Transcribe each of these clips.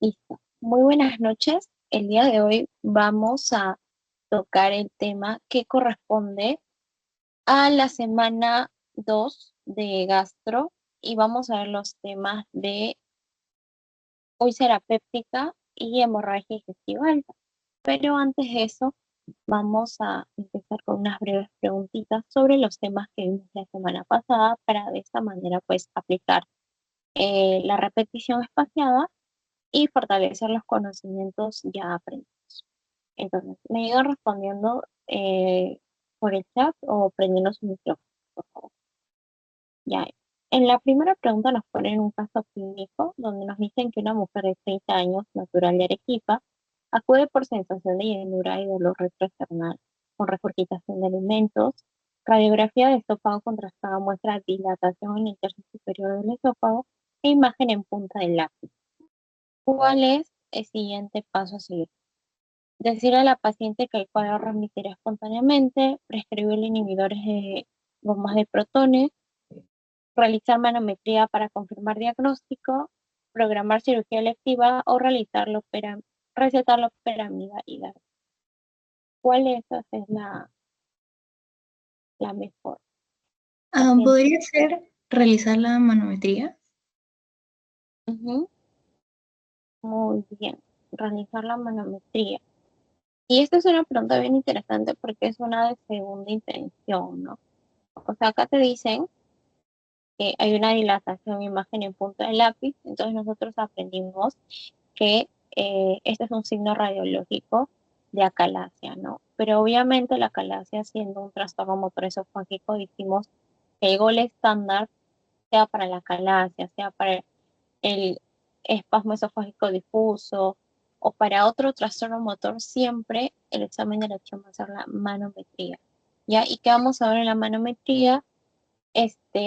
Listo. Muy buenas noches. El día de hoy vamos a tocar el tema que corresponde a la semana 2 de gastro y vamos a ver los temas de úlcera péptica y hemorragia digestiva alta. Pero antes de eso, vamos a empezar con unas breves preguntitas sobre los temas que vimos la semana pasada para de esta manera pues aplicar la repetición espaciada y fortalecer los conocimientos ya aprendidos. Entonces, me he ido respondiendo por el chat o prendiendo su micrófono, por favor. Ya. En la primera pregunta nos ponen un caso clínico donde nos dicen que una mujer de 30 años, natural de Arequipa, acude por sensación de llenura y dolor retroesternal, con regurgitación de alimentos, radiografía de esófago contrastada muestra dilatación en el tercio superior del esófago e imagen en punta del lápiz. ¿Cuál es el siguiente paso a seguir? Decir a la paciente que el cuadro remitirá espontáneamente, prescribir inhibidores de bombas de protones, realizar manometría para confirmar diagnóstico, programar cirugía electiva o recetar la operamida y dar. ¿Cuál de esas es la mejor? Paciente. ¿Podría ser realizar la manometría? Ujú. Muy bien. Realizar la manometría. Y esta es una pregunta bien interesante porque es una de segunda intención, ¿no? O sea, acá te dicen que hay una dilatación imagen en punta del lápiz, entonces nosotros aprendimos que este es un signo radiológico de acalasia, ¿no? Pero obviamente la acalasia, siendo un trastorno motor esofágico, dijimos que el gol estándar, sea para la acalasia, sea para el espasmo esofágico difuso o para otro trastorno motor, siempre el examen de elección va a ser la manometría. ¿Ya? ¿Y qué vamos a ver en la manometría?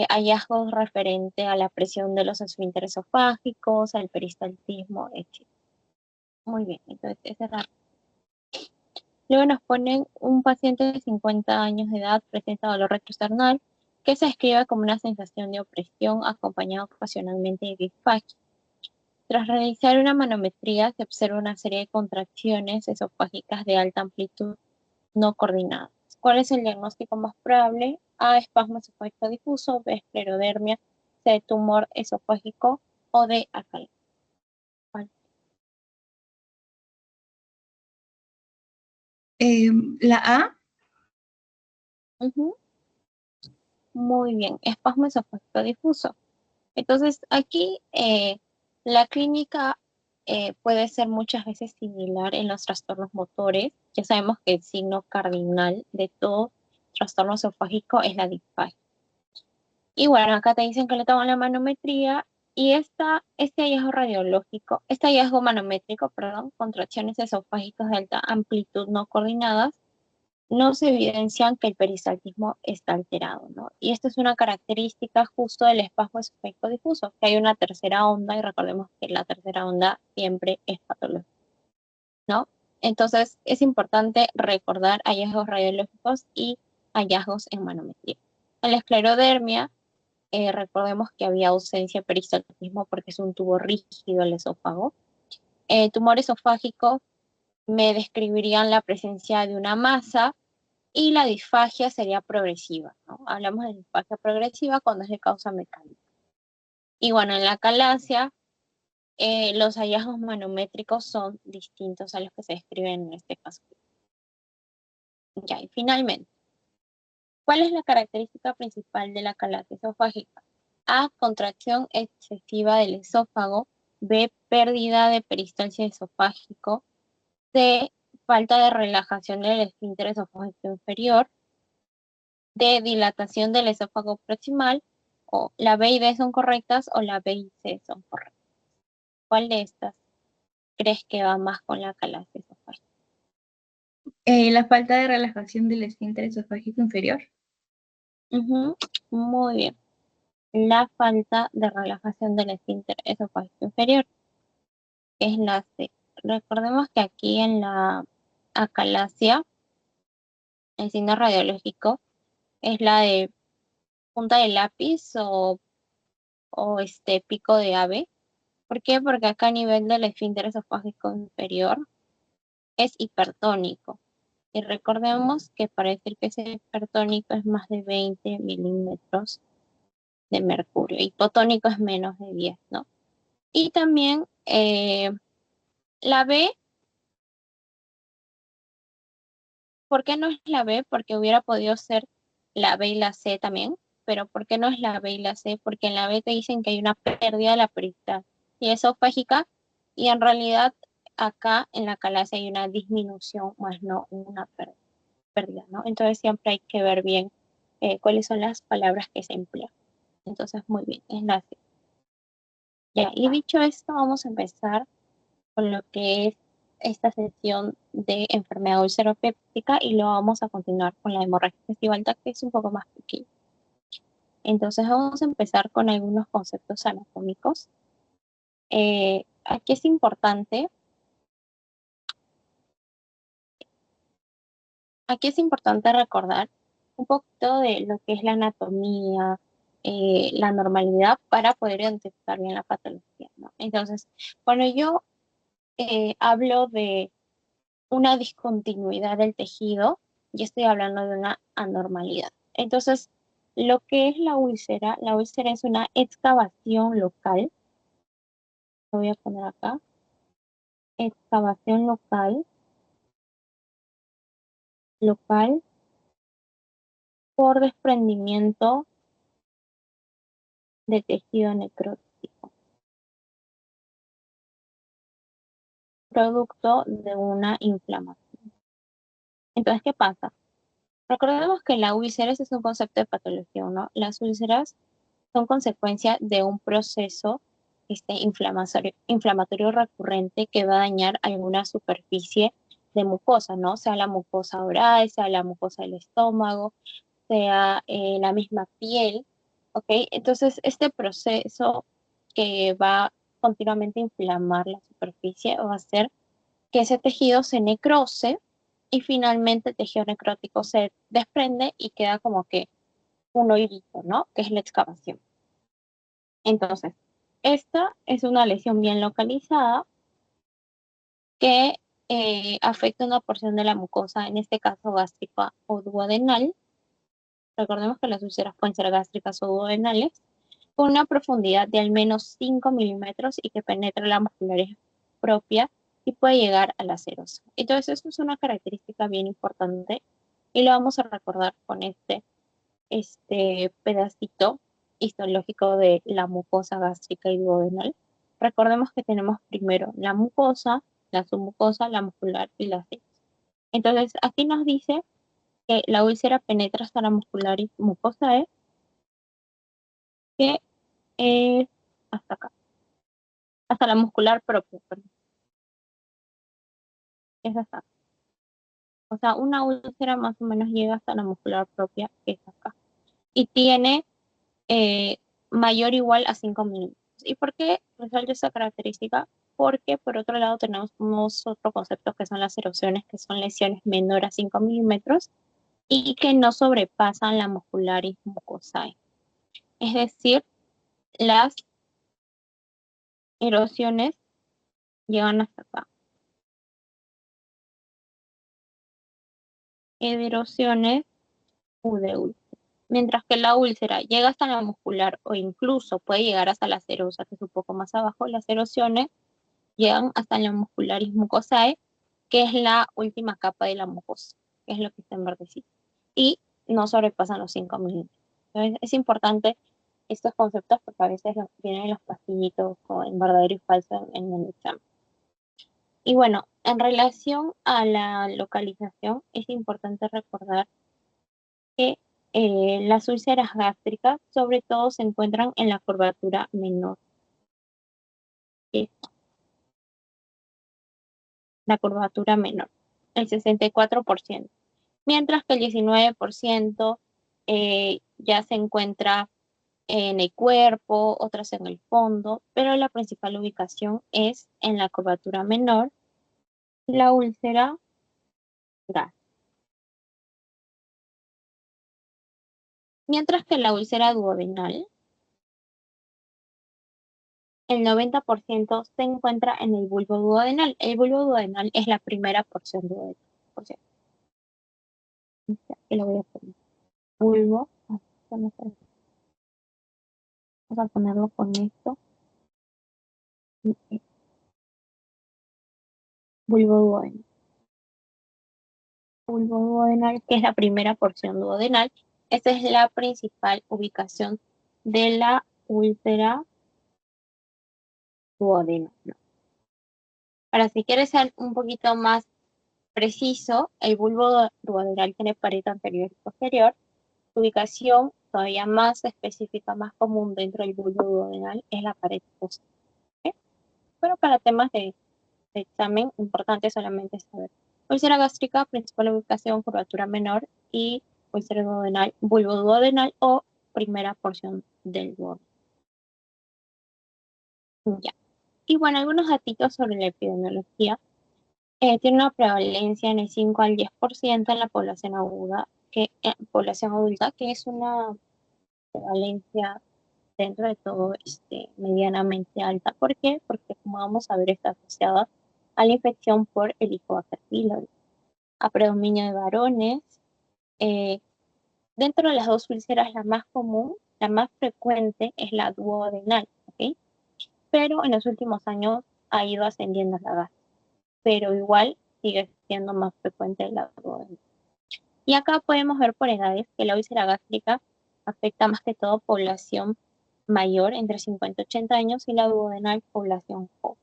Hallazgos referente a la presión de los esfínteres esofágicos, al peristaltismo, etc. Muy bien, entonces esa es la. Luego nos ponen un paciente de 50 años de edad presenta dolor retroesternal que se describe como una sensación de opresión acompañada ocasionalmente de disfagia. Tras realizar una manometría se observa una serie de contracciones esofágicas de alta amplitud no coordinadas. ¿Cuál es el diagnóstico más probable? A, espasmo esofágico difuso; B, esclerodermia; C, tumor esofágico; o D, acalmia. ¿Cuál? La A. Ujú. Muy bien, espasmo esofágico difuso. Entonces, aquí la clínica puede ser muchas veces similar en los trastornos motores. Ya sabemos que el signo cardinal de todo trastorno esofágico es la disfagia. Y bueno, acá te dicen que le toman la manometría y este hallazgo radiológico, este hallazgo manométrico, perdón, contracciones esofágicas de alta amplitud no coordinadas, no se evidencian que el peristaltismo está alterado, ¿no? Y esto es una característica justo del espasmo esofágico difuso, que hay una tercera onda y recordemos que la tercera onda siempre es patológica, ¿no? Entonces es importante recordar hallazgos radiológicos y hallazgos en manometría. En la esclerodermia, recordemos que había ausencia de peristaltismo porque es un tubo rígido el esófago. Tumor esofágico me describirían la presencia de una masa y la disfagia sería progresiva, ¿no? Hablamos de disfagia progresiva cuando es de causa mecánica. Y bueno, en la calasia, los hallazgos manométricos son distintos a los que se describen en este caso. Ya, y finalmente, ¿cuál es la característica principal de la calasia esofágica? A, contracción excesiva del esófago; B, pérdida de peristalsia esofágico; C, falta de relajación del esfínter esofágico inferior; D, dilatación del esófago proximal; o la B y D son correctas o la B y C son correctas. ¿Cuál de estas crees que va más con la calasia esofágica? La falta de relajación del esfínter esofágico inferior. Ujú. Muy bien. La falta de relajación del esfínter esofágico inferior es la C. Recordemos que aquí en la acalasia, el signo radiológico es la de punta de lápiz o pico de ave, ¿Por qué? Porque acá a nivel del esfínter esofágico inferior es hipertónico. Y recordemos que para decir que es hipertónico es más de 20 milímetros de mercurio. Hipotónico es menos de 10, ¿no? Y también la B, ¿por qué no es la B? Porque hubiera podido ser la B y la C también, pero ¿por qué no es la B y la C? Porque en la B te dicen que hay una pérdida de la peristalsis esofágica y en realidad acá en la calasia hay una disminución, más no una pérdida, ¿no? Entonces siempre hay que ver bien cuáles son las palabras que se emplean. Entonces, muy bien, es la C. Ya, y dicho esto, vamos a empezar con lo que es esta sesión de enfermedad ulceropéptica y luego vamos a continuar con la hemorragia festival que es un poco más pequeña. Entonces vamos a empezar con algunos conceptos anatómicos. Aquí es importante, recordar un poquito de lo que es la anatomía, la normalidad para poder identificar bien la patología, ¿no? Entonces, cuando yo hablo de una discontinuidad del tejido, y estoy hablando de una anormalidad. Entonces, lo que es la úlcera es una excavación local, lo voy a poner acá, excavación local por desprendimiento de tejido necrótico, producto de una inflamación. Entonces, ¿qué pasa? Recordemos que la úlcera ese es un concepto de patología, ¿no? Las úlceras son consecuencia de un proceso inflamatorio recurrente que va a dañar alguna superficie de mucosa, ¿no? Sea la mucosa oral, sea la mucosa del estómago, sea la misma piel, ¿ok? Entonces, este proceso que va continuamente a inflamar la superficie va a hacer que ese tejido se necrose y finalmente el tejido necrótico se desprende y queda como que un hoyito, ¿no? Que es la excavación. Entonces, esta es una lesión bien localizada que afecta una porción de la mucosa, en este caso gástrica o duodenal. Recordemos que las úlceras pueden ser gástricas o duodenales, con una profundidad de al menos 5 milímetros y que penetra la musculares propia y puede llegar a la serosa. Entonces, eso es una característica bien importante y lo vamos a recordar con este pedacito histológico de la mucosa gástrica y duodenal. Recordemos que tenemos primero la mucosa, la submucosa, la muscular y la serosa. Entonces, aquí nos dice que la úlcera penetra hasta la muscular y mucosa, que es hasta acá, hasta la muscular propia, perdón, es hasta acá. O sea, una úlcera más o menos llega hasta la muscular propia, que es acá. Y tiene eh, mayor o igual a 5 milímetros. ¿Y por qué resalto esa característica? Porque por otro lado tenemos unos otros conceptos que son las erosiones, que son lesiones menores a 5 milímetros y que no sobrepasan la muscularis mucosae. Es decir, las erosiones llegan hasta acá. Erosiones udeul. Mientras que la úlcera llega hasta la muscular o incluso puede llegar hasta la serosa, que es un poco más abajo, las erosiones llegan hasta la muscularis mucosae, que es la última capa de la mucosa, que es lo que está en verdecito. Y no sobrepasan los 5 milímetros. Entonces, es importante estos conceptos porque a veces vienen los pastillitos en verdadero y falso en el examen. Y bueno, en relación a la localización, es importante recordar que las úlceras gástricas sobre todo se encuentran en la curvatura menor, que es la curvatura menor, el 64%, mientras que el 19% ya se encuentra en el cuerpo, otras en el fondo, pero la principal ubicación es en la curvatura menor, la úlcera gástrica. Mientras que la úlcera duodenal el 90% se encuentra en el bulbo duodenal. El bulbo duodenal es la primera porción duodenal. Por cierto. Aquí lo voy a poner. Bulbo. Vamos a ponerlo con esto. Bulbo duodenal. Bulbo duodenal, que es la primera porción duodenal. Esta es la principal ubicación de la úlcera duodenal. Para si quieres ser un poquito más preciso, el bulbo duodenal tiene pared anterior y posterior. Su ubicación todavía más específica, más común dentro del bulbo duodenal es la pared posterior. ¿Okay? Pero para temas de examen, importante solamente saber. Úlcera gástrica, principal ubicación, curvatura menor y úlcera duodenal, bulbo duodenal o primera porción del duodeno. Ya. Y bueno, algunos datos sobre la epidemiología. Tiene una prevalencia en el 5 al 10% en la población aguda, población adulta, que es una prevalencia dentro de todo medianamente alta. ¿Por qué? Porque como vamos a ver está asociada a la infección por Helicobacter pylori, a predominio de varones. Eh, Dentro de las dos úlceras, la más común, la más frecuente es la duodenal, ¿ok? Pero en los últimos años ha ido ascendiendo la gástrica, pero igual sigue siendo más frecuente la duodenal. Y acá podemos ver por edades que la úlcera gástrica afecta más que todo población mayor, entre 50 y 80 años, y la duodenal población joven,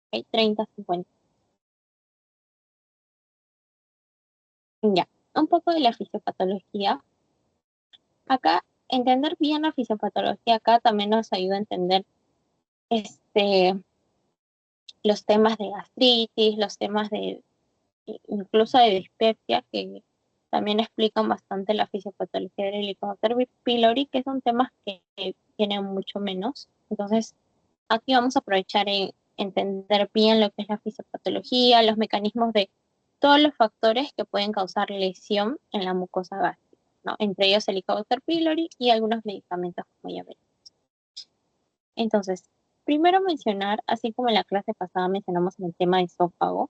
¿okay? 30 a 50. Ya, un poco de la fisiopatología. Acá, entender bien la fisiopatología acá también nos ayuda a entender este, los temas de gastritis, los temas de incluso de dispepsia, que también explican bastante la fisiopatología del Helicobacter pylori, que son temas que tienen mucho menos. Entonces, aquí vamos a aprovechar en entender bien lo que es la fisiopatología, los mecanismos de todos los factores que pueden causar lesión en la mucosa gástrica, ¿no? Entre ellos el Helicobacter pylori y algunos medicamentos, como ya veremos. Entonces, primero mencionar, así como en la clase pasada mencionamos en el tema de esófago,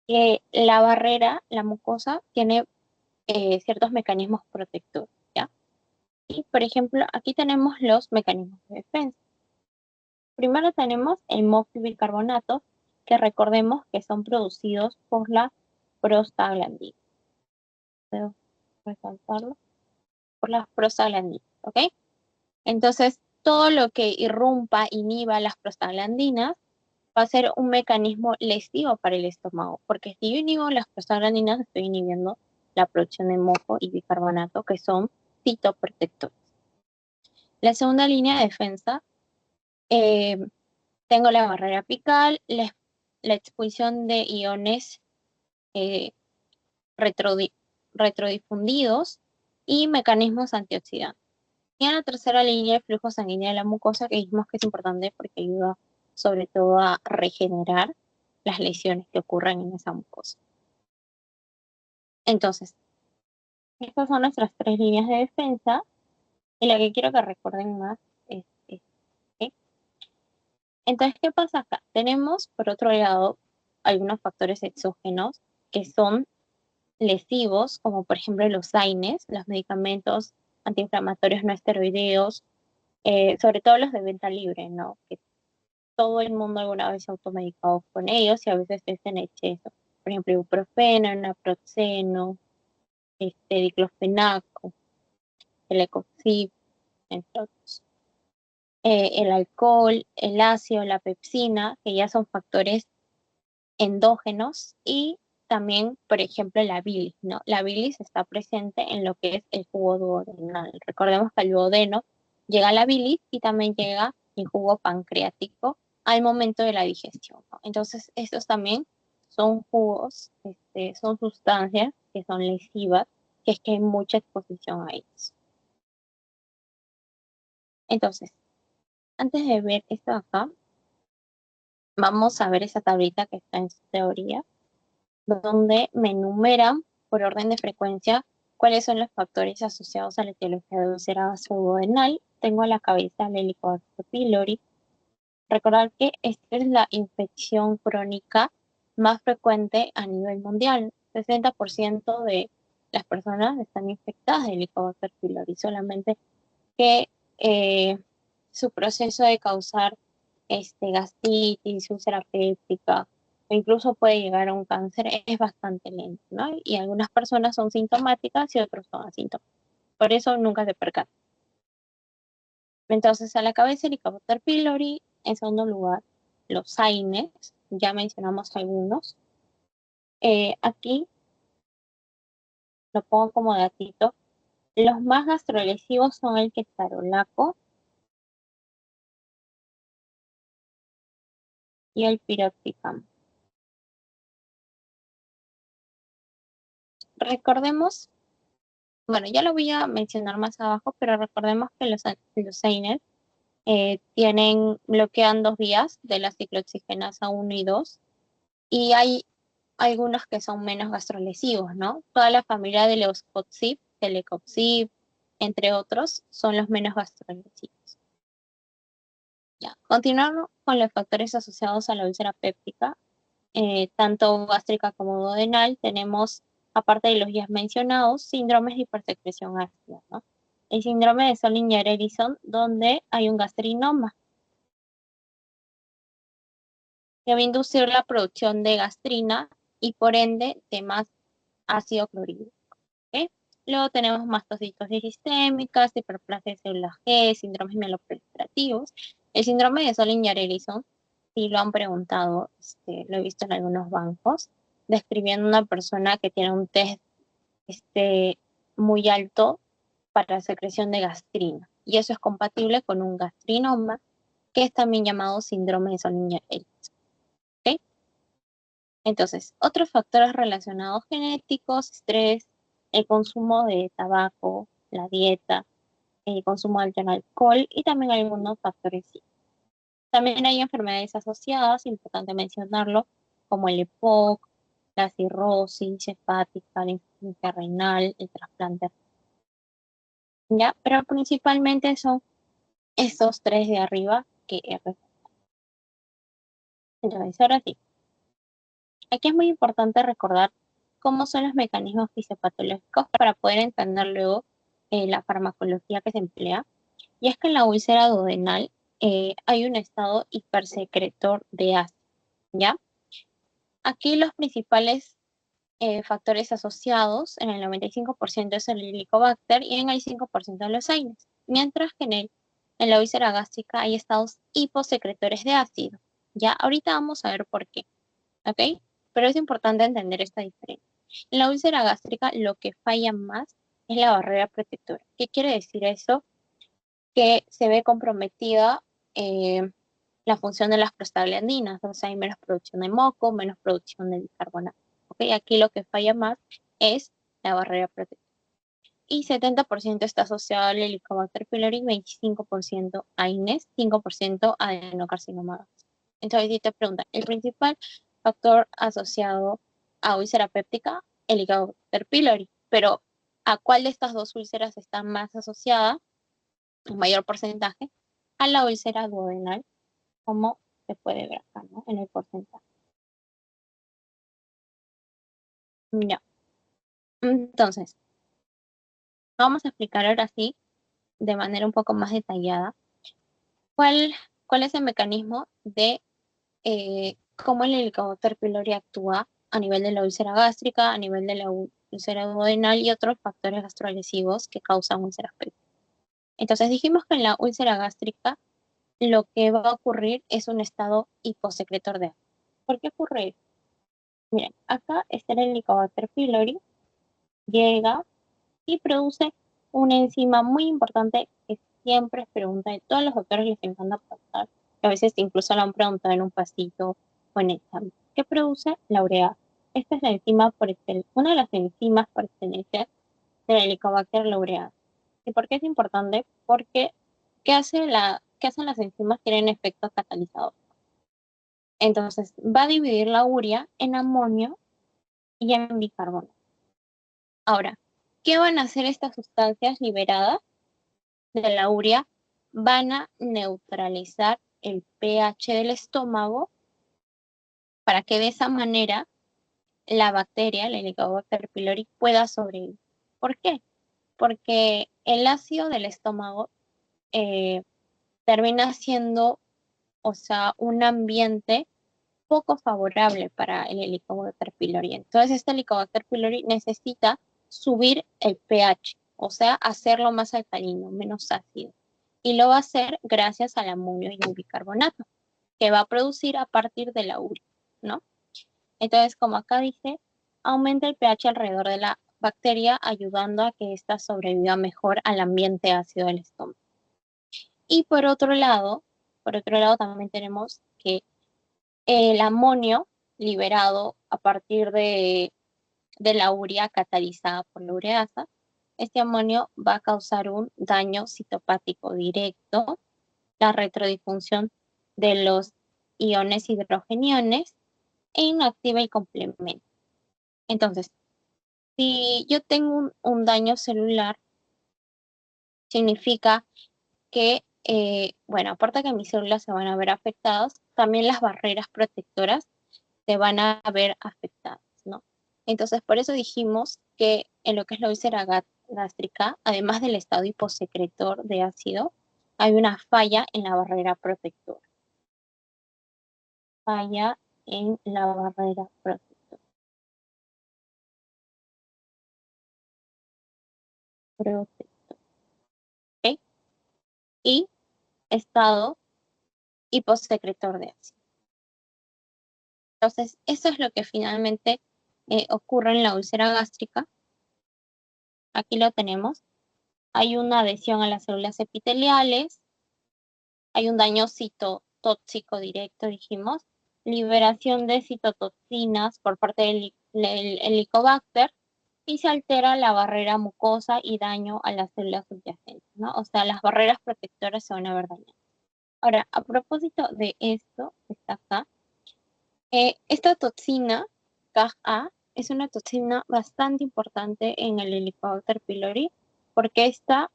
que la barrera, la mucosa, tiene ciertos mecanismos protectores, ¿ya? Y, por ejemplo, aquí tenemos los mecanismos de defensa. Primero tenemos el MOX bicarbonato, que recordemos que son producidos por la prostaglandina. Puedo resaltarlo. Por las prostaglandinas, ¿ok? Entonces, todo lo que irrumpa, inhiba las prostaglandinas, va a ser un mecanismo lesivo para el estómago, porque si yo inhibo las prostaglandinas, estoy inhibiendo la producción de moco y bicarbonato, que son citoprotectores. La segunda línea de defensa, eh, tengo la barrera apical, la expulsión de iones eh, retrodi retrodifundidos y mecanismos antioxidantes. Y en la tercera línea, el flujo sanguíneo de la mucosa, que dijimos que es importante porque ayuda sobre todo a regenerar las lesiones que ocurren en esa mucosa. Entonces, estas son nuestras tres líneas de defensa y la que quiero que recuerden más es esta, ¿okay? Entonces, ¿qué pasa acá? Tenemos, por otro lado, algunos factores exógenos que son lesivos, como por ejemplo los AINES, los medicamentos antiinflamatorios no esteroideos, sobre todo los de venta libre, ¿no? Que todo el mundo alguna vez se ha automedicado con ellos y a veces es en exceso. Por ejemplo, ibuprofeno, naproxeno, diclofenaco, el Ecoxib, entre otros. El alcohol, el ácido, la pepsina, que ya son factores endógenos, y también, por ejemplo, la bilis, ¿no? La bilis está presente en lo que es el jugo duodenal. Recordemos que el duodeno llega a la bilis y también llega el jugo pancreático al momento de la digestión, ¿no? Entonces, estos también son jugos, son sustancias que son lesivas, que es que hay mucha exposición a ellos. Entonces, antes de ver esto acá, vamos a ver esa tablita que está en su teoría, donde me enumeran por orden de frecuencia cuáles son los factores asociados a la etiología de úlcera gastroduodenal. Tengo a la cabeza el Helicobacter pylori, Recordar que esta es la infección crónica más frecuente a nivel mundial. 60% de las personas están infectadas de Helicobacter pylori, solamente que su proceso de causar gastritis, úlcera péptica, o incluso puede llegar a un cáncer, es bastante lento, ¿no? Y algunas personas son sintomáticas y otros son asíntomáticos. Por eso nunca se percata. Entonces, a la cabeza Helicobacter pylori, en segundo lugar, los AINES, ya mencionamos algunos. Aquí lo pongo como datito. Los más gastrolesivos son el ketorolaco y el piroxicam. Recordemos, bueno, ya lo voy a mencionar más abajo, pero recordemos que los AINES bloquean dos vías de la ciclooxigenasa 1 y 2, y hay algunos que son menos gastrolesivos, ¿no? Toda la familia de Leoscotzib, Celecoxib, entre otros, son los menos gastrolesivos. Ya. Continuando con los factores asociados a la úlcera péptica, tanto gástrica como duodenal, tenemos, aparte de los ya mencionados, síndromes de hipersecreción ácida, ¿no? El síndrome de Solinger-Ellison, donde hay un gastrinoma, que va a inducir la producción de gastrina y por ende de más ácido clorhídrico. ¿Okay? Luego tenemos mastocitosis sistémicas, hiperplasia de células G, síndromes mieloproliferativos. El síndrome de Solinger-Ellison, sí lo han preguntado, lo he visto en algunos bancos, describiendo una persona que tiene un test muy alto para la secreción de gastrina. Y eso es compatible con un gastrinoma, que es también llamado síndrome de Solinger-Ellison. ¿Okay? Entonces, otros factores relacionados genéticos, estrés, el consumo de tabaco, la dieta, el consumo de alto en alcohol y también algunos factores sí. También hay enfermedades asociadas, importante mencionarlo, como el EPOC, la cirrosis hepática, la insuficiencia renal, el trasplante. ¿Ya? Pero principalmente son estos tres de arriba que he resaltado. Entonces, ahora sí, aquí es muy importante recordar cómo son los mecanismos fisiopatológicos para poder entender luego la farmacología que se emplea. Y es que en la úlcera duodenal hay un estado hipersecretor de ácido, ¿ya? Aquí los principales factores asociados, en el 95% es el Helicobacter y en el 5% los AINES, mientras que en la úlcera gástrica hay estados hiposecretores de ácido, ¿ya? Ahorita vamos a ver por qué, ¿ok? Pero es importante entender esta diferencia. En la úlcera gástrica lo que falla más es la barrera protectora. ¿Qué quiere decir eso? Que se ve comprometida la función de las prostaglandinas, o sea, hay menos producción de moco, menos producción de bicarbonato. ¿Okay? Aquí lo que falla más es la barrera protectora. Y 70% está asociado al Helicobacter pylori, 25% a INES, 5% a adenocarcinoma. Entonces, si te preguntan, el principal factor asociado a úlcera péptica, Helicobacter pylori, pero ¿a cuál de estas dos úlceras está más asociada? Un mayor porcentaje a la úlcera duodenal, como se puede ver acá, ¿no? En el porcentaje. Ya. Entonces, vamos a explicar ahora sí, de manera un poco más detallada, cuál, cuál es el mecanismo de cómo el Helicobacter pylori actúa a nivel de la úlcera gástrica, a nivel de la úlcera duodenal y otros factores gastroagresivos que causan úlceras pépticas. Entonces dijimos que en la úlcera gástrica lo que va a ocurrir es un estado hiposecretor de ácido. ¿Por qué ocurre eso? Miren, acá está el Helicobacter pylori, llega y produce una enzima muy importante que siempre es pregunta de todos los doctores, les encanta preguntar, que a veces incluso la han preguntado en un pasito o en el examen. ¿Qué produce? La urea. Esta es la enzima una de las enzimas por excelencia del Helicobacter laureata. ¿Y por qué es importante? Porque ¿qué hacen las enzimas? Tienen efectos catalizadores. Entonces, va a dividir la urea en amonio y en bicarbonato. Ahora, ¿qué van a hacer estas sustancias liberadas de la urea? Van a neutralizar el pH del estómago para que de esa manera la bacteria, el Helicobacter pylori, pueda sobrevivir. ¿Por qué? Porque el ácido del estómago eh, termina siendo, o sea, un ambiente poco favorable para el Helicobacter pylori. Entonces, este Helicobacter pylori necesita subir el pH, o sea, hacerlo más alcalino, menos ácido. Y lo va a hacer gracias al amonio y el bicarbonato, que va a producir a partir de la urea, ¿no? Entonces, como acá dice, aumenta el pH alrededor de la bacteria, ayudando a que ésta sobreviva mejor al ambiente ácido del estómago. Y por otro lado también tenemos que el amonio liberado a partir de la urea catalizada por la ureasa, este amonio va a causar un daño citopático directo, la retrodifusión de los iones hidrogeniones e inactiva el complemento. Entonces, si yo tengo un daño celular, significa que, bueno, aparte que mis células se van a ver afectadas, también las barreras protectoras se van a ver afectadas, ¿no? Entonces, por eso dijimos que en lo que es la úlcera gástrica, además del estado hiposecretor de ácido, hay una falla en la barrera protectora. Falla en la barrera protectora. ¿Ok? Y estado hiposecretor de ácido. Entonces, eso es lo que finalmente ocurre en la úlcera gástrica. Aquí lo tenemos. Hay una adhesión a las células epiteliales, hay un daño citotóxico directo, dijimos, liberación de citotoxinas por parte del Helicobacter y se altera la barrera mucosa y daño a las células subyacentes, ¿no? O sea, las barreras protectoras se van a ver dañadas. Ahora, a propósito de esto, está acá, esta toxina, CAG-A, es una toxina bastante importante en el Helicobacter pylori porque esta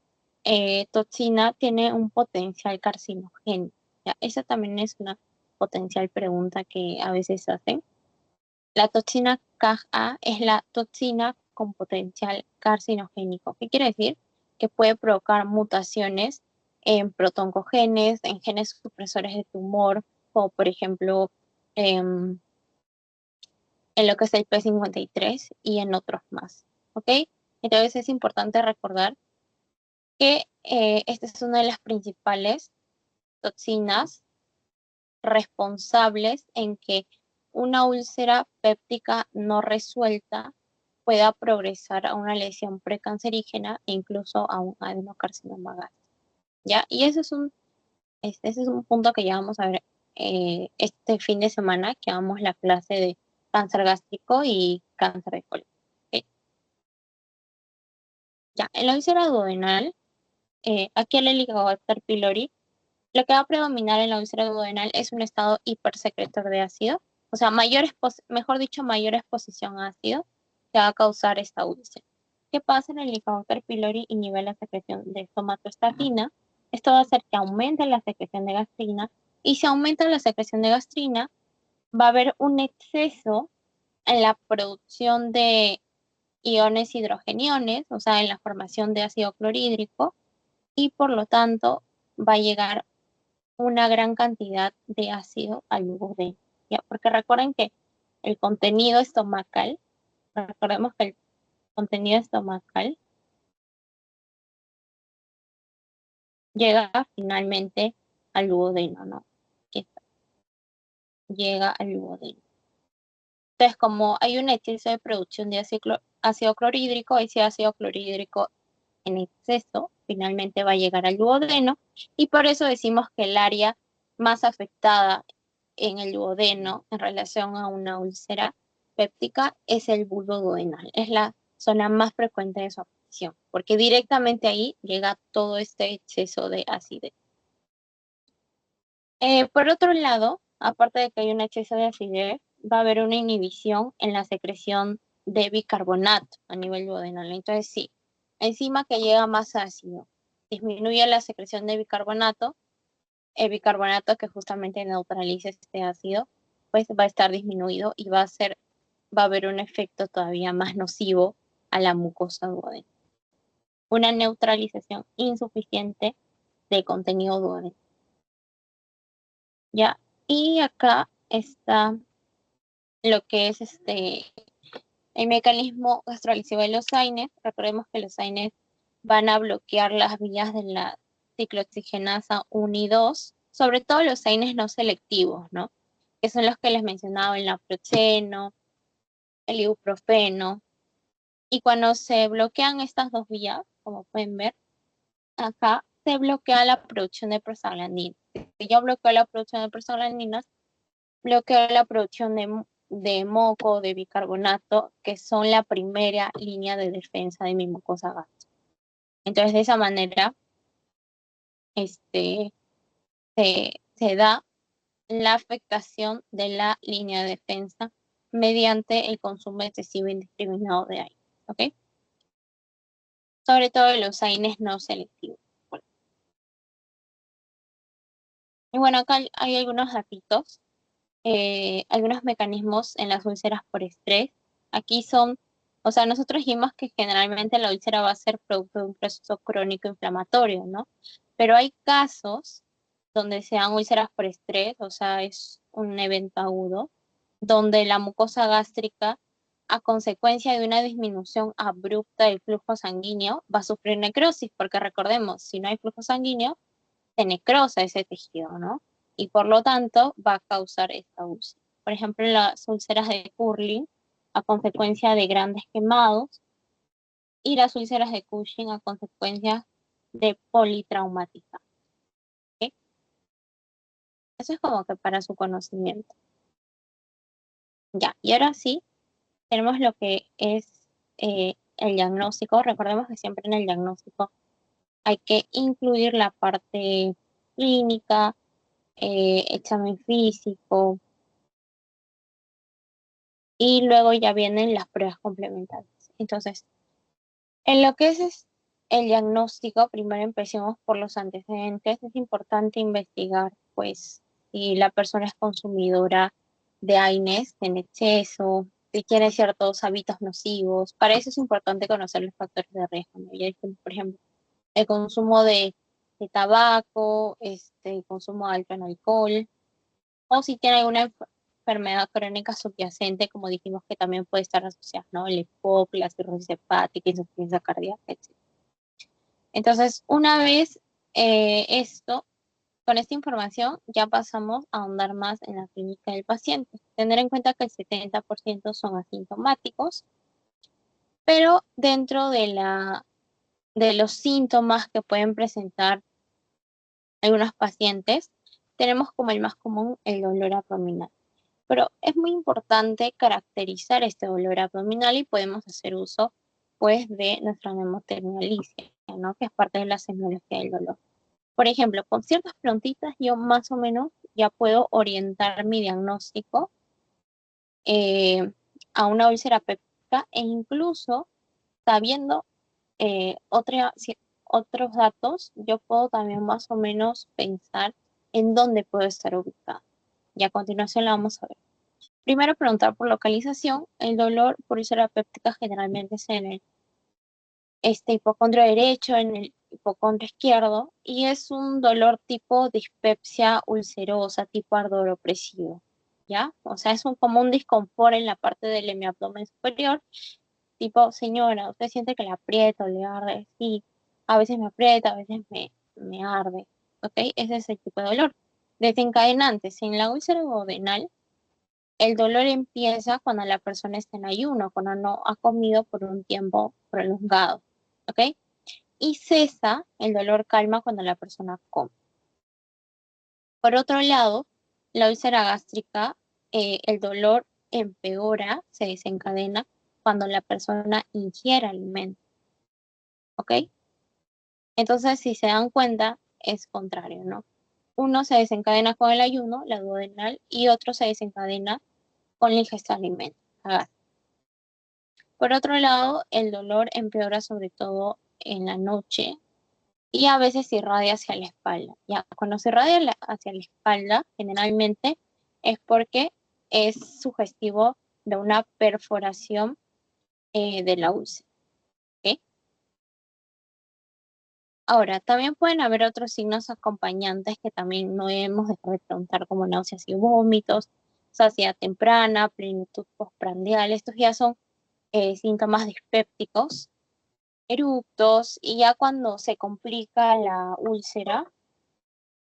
toxina tiene un potencial carcinogénico. ¿Ya? Esa también es una potencial pregunta que a veces hacen. La toxina CAG-A es la toxina con potencial carcinogénico. ¿Qué quiere decir? Que puede provocar mutaciones en protoncogenes, en genes supresores de tumor, o por ejemplo, em, en lo que es el P53 y en otros más. ¿Ok? Entonces es importante recordar que esta es una de las principales toxinas responsables en que una úlcera péptica no resuelta pueda progresar a una lesión precancerígena e incluso a un adenocarcinoma gástrico. ¿Ya? Y ese es un punto que ya vamos a ver este fin de semana, que vamos la clase de cáncer gástrico y cáncer de colon. ¿Ok? Ya, en la úlcera duodenal, aquí el Helicobacter pylori, lo que va a predominar en la úlcera duodenal es un estado hipersecretor de ácido, o sea, mejor dicho, mayor exposición a ácido que va a causar esta úlcera. ¿Qué pasa en el Helicobacter pylori? Inhibe la secreción de somatostatina. Esto va a hacer que aumente la secreción de gastrina, y si aumenta la secreción de gastrina, va a haber un exceso en la producción de iones hidrogeniones, o sea, en la formación de ácido clorhídrico, y por lo tanto va a llegar una gran cantidad de ácido al duodeno, ¿ya? Porque recuerden que el contenido estomacal, recordemos que el contenido estomacal llega finalmente al duodeno, ¿no? Aquí está, llega al duodeno. Entonces, como hay un exceso de producción de ácido clorhídrico, ese ácido clorhídrico en exceso finalmente va a llegar al duodeno, y por eso decimos que el área más afectada en el duodeno en relación a una úlcera péptica es el bulbo duodenal. Es la zona más frecuente de su afección, porque directamente ahí llega todo este exceso de acidez. Por otro lado, aparte de que hay un exceso de acidez, va a haber una inhibición en la secreción de bicarbonato a nivel duodenal. Entonces, sí, encima que llega más ácido, disminuye la secreción de bicarbonato, el bicarbonato que justamente neutraliza este ácido, pues va a estar disminuido y va a haber un efecto todavía más nocivo a la mucosa duodénica. Una neutralización insuficiente de contenido duodénico. Ya, y acá está lo que es el mecanismo gastrolítico de los AINES. Recordemos que los AINES van a bloquear las vías de la ciclooxigenasa 1 y 2, sobre todo los AINES no selectivos, ¿no? Que son los que les mencionaba, el naproxeno, el ibuprofeno. Y cuando se bloquean estas dos vías, como pueden ver, acá se bloquea la producción de prostaglandinas. Si yo bloqueo la producción de prostaglandinas, bloqueo la producción de moco, de bicarbonato, que son la primera línea de defensa de mi mucosa gástrica. Entonces, de esa manera, se da la afectación de la línea de defensa mediante el consumo excesivo e indiscriminado de aire, ¿ok? Sobre todo de los AINES no selectivos. Y bueno, acá hay algunos datitos, algunos mecanismos en las úlceras por estrés. Aquí son, o sea, nosotros dijimos que generalmente la úlcera va a ser producto de un proceso crónico inflamatorio, ¿no? Pero hay casos donde sean úlceras por estrés, o sea, es un evento agudo, donde la mucosa gástrica, a consecuencia de una disminución abrupta del flujo sanguíneo, va a sufrir necrosis, porque recordemos, si no hay flujo sanguíneo, se necrosa ese tejido, ¿no? Y por lo tanto va a causar esta úlcera. Por ejemplo, las úlceras de Curling a consecuencia de grandes quemados y las úlceras de Cushing a consecuencia de politraumática. ¿Okay? Eso es como que para su conocimiento. Ya, y ahora sí, tenemos lo que es el diagnóstico. Recordemos que siempre en el diagnóstico hay que incluir la parte clínica, examen físico, y luego ya vienen las pruebas complementarias. Entonces, en lo que es el diagnóstico, primero empecemos por los antecedentes. Es importante investigar, pues, si la persona es consumidora de AINES en exceso, si tiene ciertos hábitos nocivos. Para eso es importante conocer los factores de riesgo, ¿no? Ya dijimos, por ejemplo, el consumo de tabaco, consumo alto en alcohol, o si tiene alguna enfermedad crónica subyacente, como dijimos que también puede estar asociada, ¿no? El EPOC, la cirrosis hepática, insuficiencia cardíaca, etc. Entonces, una vez con esta información, ya pasamos a ahondar más en la clínica del paciente. Tener en cuenta que el 70% son asintomáticos, pero dentro de los síntomas que pueden presentar algunos pacientes, tenemos como el más común el dolor abdominal. Pero es muy importante caracterizar este dolor abdominal y podemos hacer uso, pues, de nuestra mnemotécnica licia, ¿no? Que es parte de la semiología del dolor. Por ejemplo, con ciertas preguntitas yo más o menos ya puedo orientar mi diagnóstico eh, a una úlcera péptica e incluso sabiendo otros datos, yo puedo también más o menos pensar en dónde puedo estar ubicado. Y a continuación la vamos a ver. Primero preguntar por localización. El dolor por úlcera péptica generalmente es en el hipocondrio derecho, en el hipocondrio izquierdo, y es un dolor tipo dispepsia ulcerosa, tipo ardor opresivo, ¿ya? O sea, es como un disconfort en la parte del hemiabdomen superior, tipo, señora, ¿usted siente que le aprieta o le arde? Sí, a veces me aprieta, a veces me arde, ¿ok? Ese es el tipo de dolor. Desencadenantes, en la úlcera duodenal, el dolor empieza cuando la persona está en ayuno, cuando no ha comido por un tiempo prolongado, ¿ok? Y cesa, el dolor calma cuando la persona come. Por otro lado, la úlcera gástrica, el dolor empeora, se desencadena cuando la persona ingiere alimento, ¿ok? Entonces, si se dan cuenta, es contrario, ¿no? Uno se desencadena con el ayuno, la duodenal, y otro se desencadena con la ingesta de alimentos, la gástrica. Por otro lado, el dolor empeora sobre todo en la noche y a veces irradia hacia la espalda. Ya, cuando se irradia hacia la espalda, generalmente es porque es sugestivo de una perforación de la úlcera. ¿Ok? Ahora, también pueden haber otros signos acompañantes que también no debemos dejar de preguntar, como náuseas y vómitos, saciedad temprana, plenitud postprandial. Estos ya son síntomas dispépticos, eructos, y ya cuando se complica la úlcera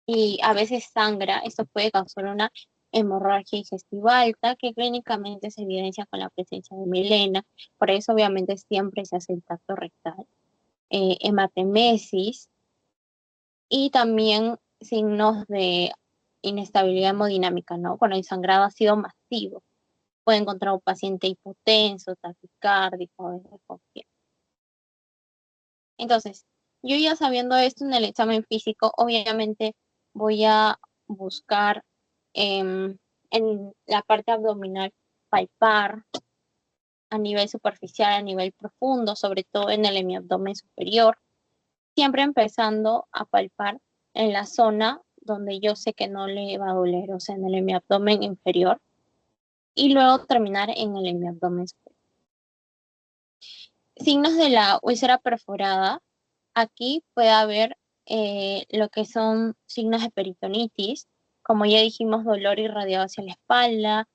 y a veces sangra, esto puede causar una hemorragia digestiva alta que clínicamente se evidencia con la presencia de melena. Por eso obviamente siempre se hace el tacto rectal. Hematemesis y también signos de inestabilidad hemodinámica, ¿no? Cuando el sangrado ha sido masivo. Puede encontrar un paciente hipotenso, taquicárdico, a veces con fiebre. Entonces, yo ya sabiendo esto en el examen físico, obviamente voy a buscar en la parte abdominal palpar a nivel superficial, a nivel profundo, sobre todo en el hemiabdomen superior, siempre empezando a palpar en la zona donde yo sé que no le va a doler, o sea, en el hemiabdomen inferior, y luego terminar en el hemiabdomen superior. Signos de la úlcera perforada. Aquí puede haber lo que son signos de peritonitis, como ya dijimos, dolor irradiado hacia la espalda,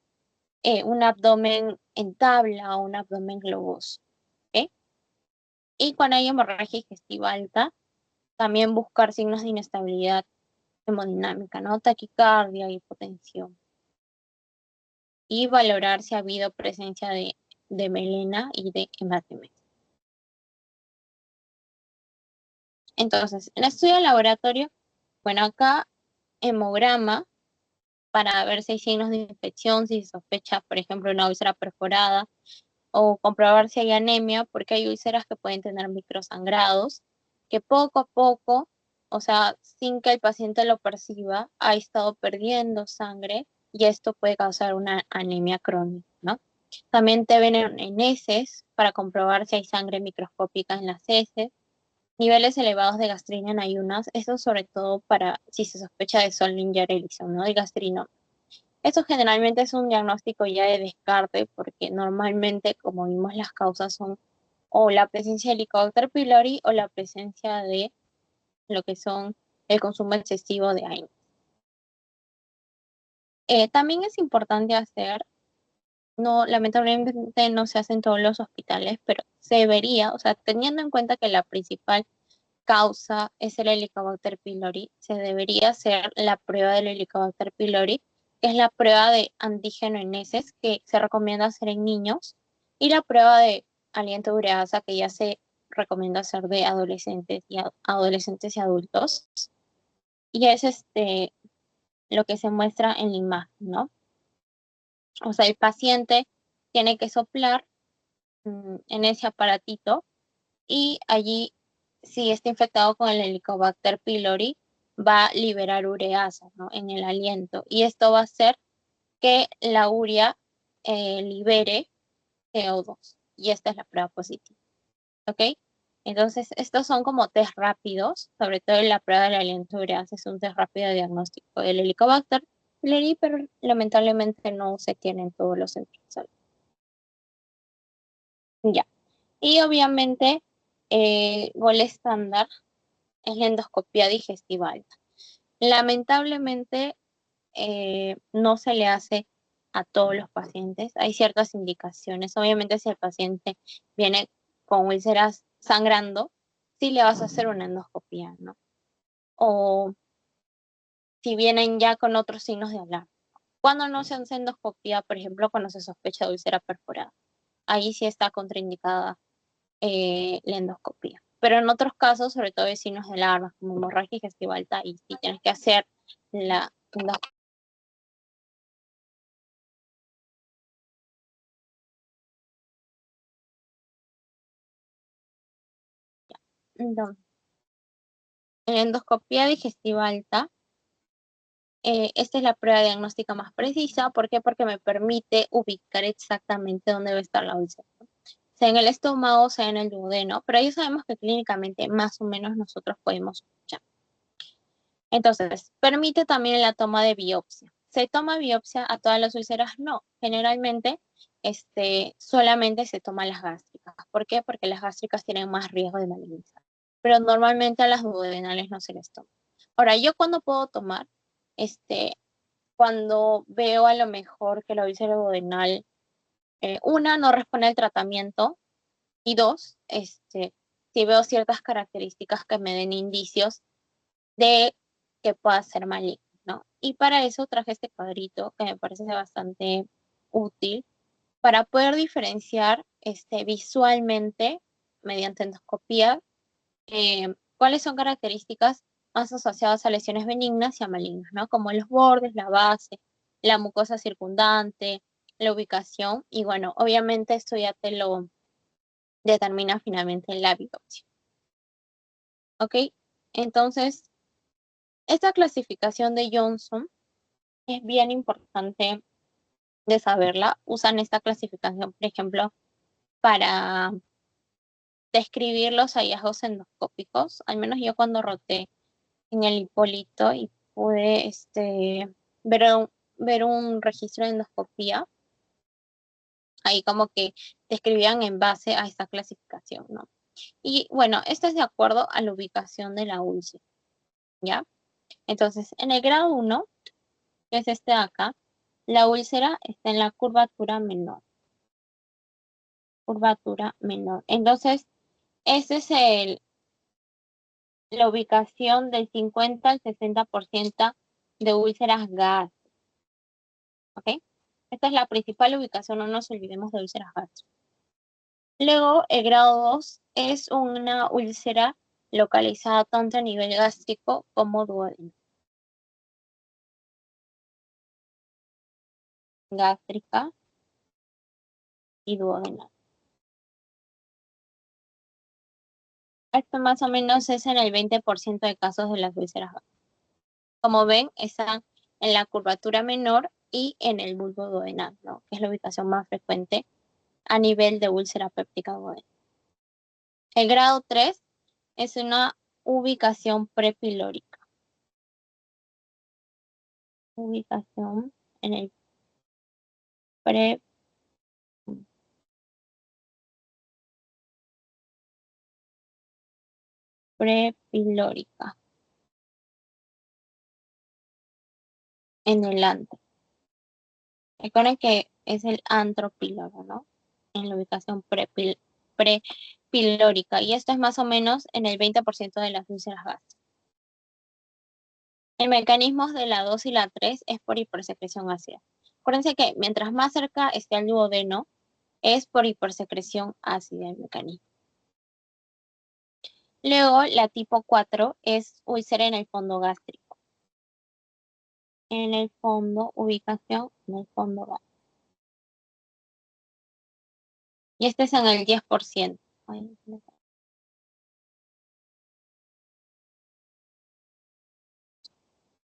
un abdomen en tabla o un abdomen globoso. ¿Ok? Y cuando hay hemorragia digestiva alta, también buscar signos de inestabilidad hemodinámica, ¿no? Taquicardia, hipotensión. Y valorar si ha habido presencia de melena y de hematemesis. Entonces, en el estudio de laboratorio, bueno, acá hemograma para ver si hay signos de infección, si se sospecha, por ejemplo, una úlcera perforada, o comprobar si hay anemia, porque hay úlceras que pueden tener microsangrados, que poco a poco, o sea, sin que el paciente lo perciba, ha estado perdiendo sangre y esto puede causar una anemia crónica, ¿no? También te ven en heces para comprobar si hay sangre microscópica en las heces, niveles elevados de gastrina en ayunas, esto sobre todo para si se sospecha de Zollinger Ellison, ¿no? El gastrino. Esto generalmente es un diagnóstico ya de descarte porque normalmente, como vimos, las causas son o la presencia de Helicobacter pylori o la presencia de lo que son el consumo excesivo de AINES. También es importante hacer, no, lamentablemente no se hace en todos los hospitales, pero se debería, o sea, teniendo en cuenta que la principal causa es el Helicobacter pylori, se debería hacer la prueba del Helicobacter pylori, que es la prueba de antígeno en heces que se recomienda hacer en niños, y la prueba de aliento ureasa que ya se recomienda hacer de adolescentes y adultos. Y es lo que se muestra en la imagen, ¿no? O sea, el paciente tiene que soplar en ese aparatito y allí, si está infectado con el Helicobacter pylori, va a liberar ureasa, ¿no? En el aliento. Y esto va a hacer que la urea libere CO2. Y esta es la prueba positiva. ¿Ok? Entonces, estos son como test rápidos, sobre todo en la prueba del aliento ureasa, es un test rápido de diagnóstico del Helicobacter pylori, pero lamentablemente no se tiene en todos los centros de salud. Ya. Y obviamente, gol estándar es la endoscopia digestiva alta. Lamentablemente, no se le hace a todos los pacientes. Hay ciertas indicaciones. Obviamente, si el paciente viene con úlceras sangrando, sí le vas a hacer una endoscopia, ¿no? O si vienen ya con otros signos de alarma. Cuando no se hace endoscopia, por ejemplo, cuando se sospecha de úlcera perforada, ahí sí está contraindicada la endoscopia. Pero en otros casos, sobre todo de signos de alarma, como hemorragia digestiva alta, y sí tienes que hacer la endoscopia. Entonces, en la endoscopia digestiva alta, esta es la prueba diagnóstica más precisa. ¿Por qué? Porque me permite ubicar exactamente dónde va a estar la úlcera. sea en el estómago, sea en el duodeno, pero ahí sabemos que clínicamente más o menos nosotros podemos escuchar. Entonces, permite también la toma de biopsia. ¿Se toma biopsia a todas las úlceras? No, generalmente solamente se toma las gástricas. ¿Por qué? Porque las gástricas tienen más riesgo de malignizar. Pero normalmente a las duodenales no se les toma. Ahora, ¿yo cuándo puedo tomar? Cuando veo a lo mejor que la úlcera duodenal, una, no responde al tratamiento, y dos, si veo ciertas características que me den indicios de que pueda ser maligno, ¿no? Y para eso traje este cuadrito que me parece bastante útil para poder diferenciar visualmente, mediante endoscopía, cuáles son características más asociadas a lesiones benignas y a malignas, ¿no? Como los bordes, la base, la mucosa circundante, la ubicación, y bueno, obviamente esto ya te lo determina finalmente en la biopsia. ¿Ok? Entonces, esta clasificación de Johnson es bien importante de saberla. Usan esta clasificación, por ejemplo, para describir los hallazgos endoscópicos. Al menos yo cuando roté en el Hipólito y pude ver un registro de endoscopía, ahí como que describían en base a esta clasificación, ¿no? Y bueno, esto es de acuerdo a la ubicación de la úlcera, ¿ya? Entonces, en el grado 1, que es este de acá, la úlcera está en la curvatura menor. Curvatura menor. Entonces, esa es la ubicación del 50 al 60% de úlceras gástricas. ¿Ok? Esta es la principal ubicación, no nos olvidemos de úlceras gástricas. Luego, el grado 2 es una úlcera localizada tanto a nivel gástrico como duodeno. Gástrica y duodenal. Esto más o menos es en el 20% de casos de las úlceras gástricas. Como ven, están en la curvatura menor y en el bulbo duodenal, ¿no? Que es la ubicación más frecuente a nivel de úlcera péptica duodenal. El grado 3 es una ubicación prepilórica. Ubicación en el prepilórica, en el antro. Recuerden que es el antropíloro, ¿no? En la ubicación prepilórica. Y esto es más o menos en el 20% de las úlceras gástricas. El mecanismo de la 2 y la 3 es por hipersecreción ácida. Acuérdense que mientras más cerca esté al duodeno, es por hipersecreción ácida el mecanismo. Luego, la tipo 4 es úlcera en el fondo gástrico. En el fondo, ubicación en el fondo gástrico. Y este es en el 10%.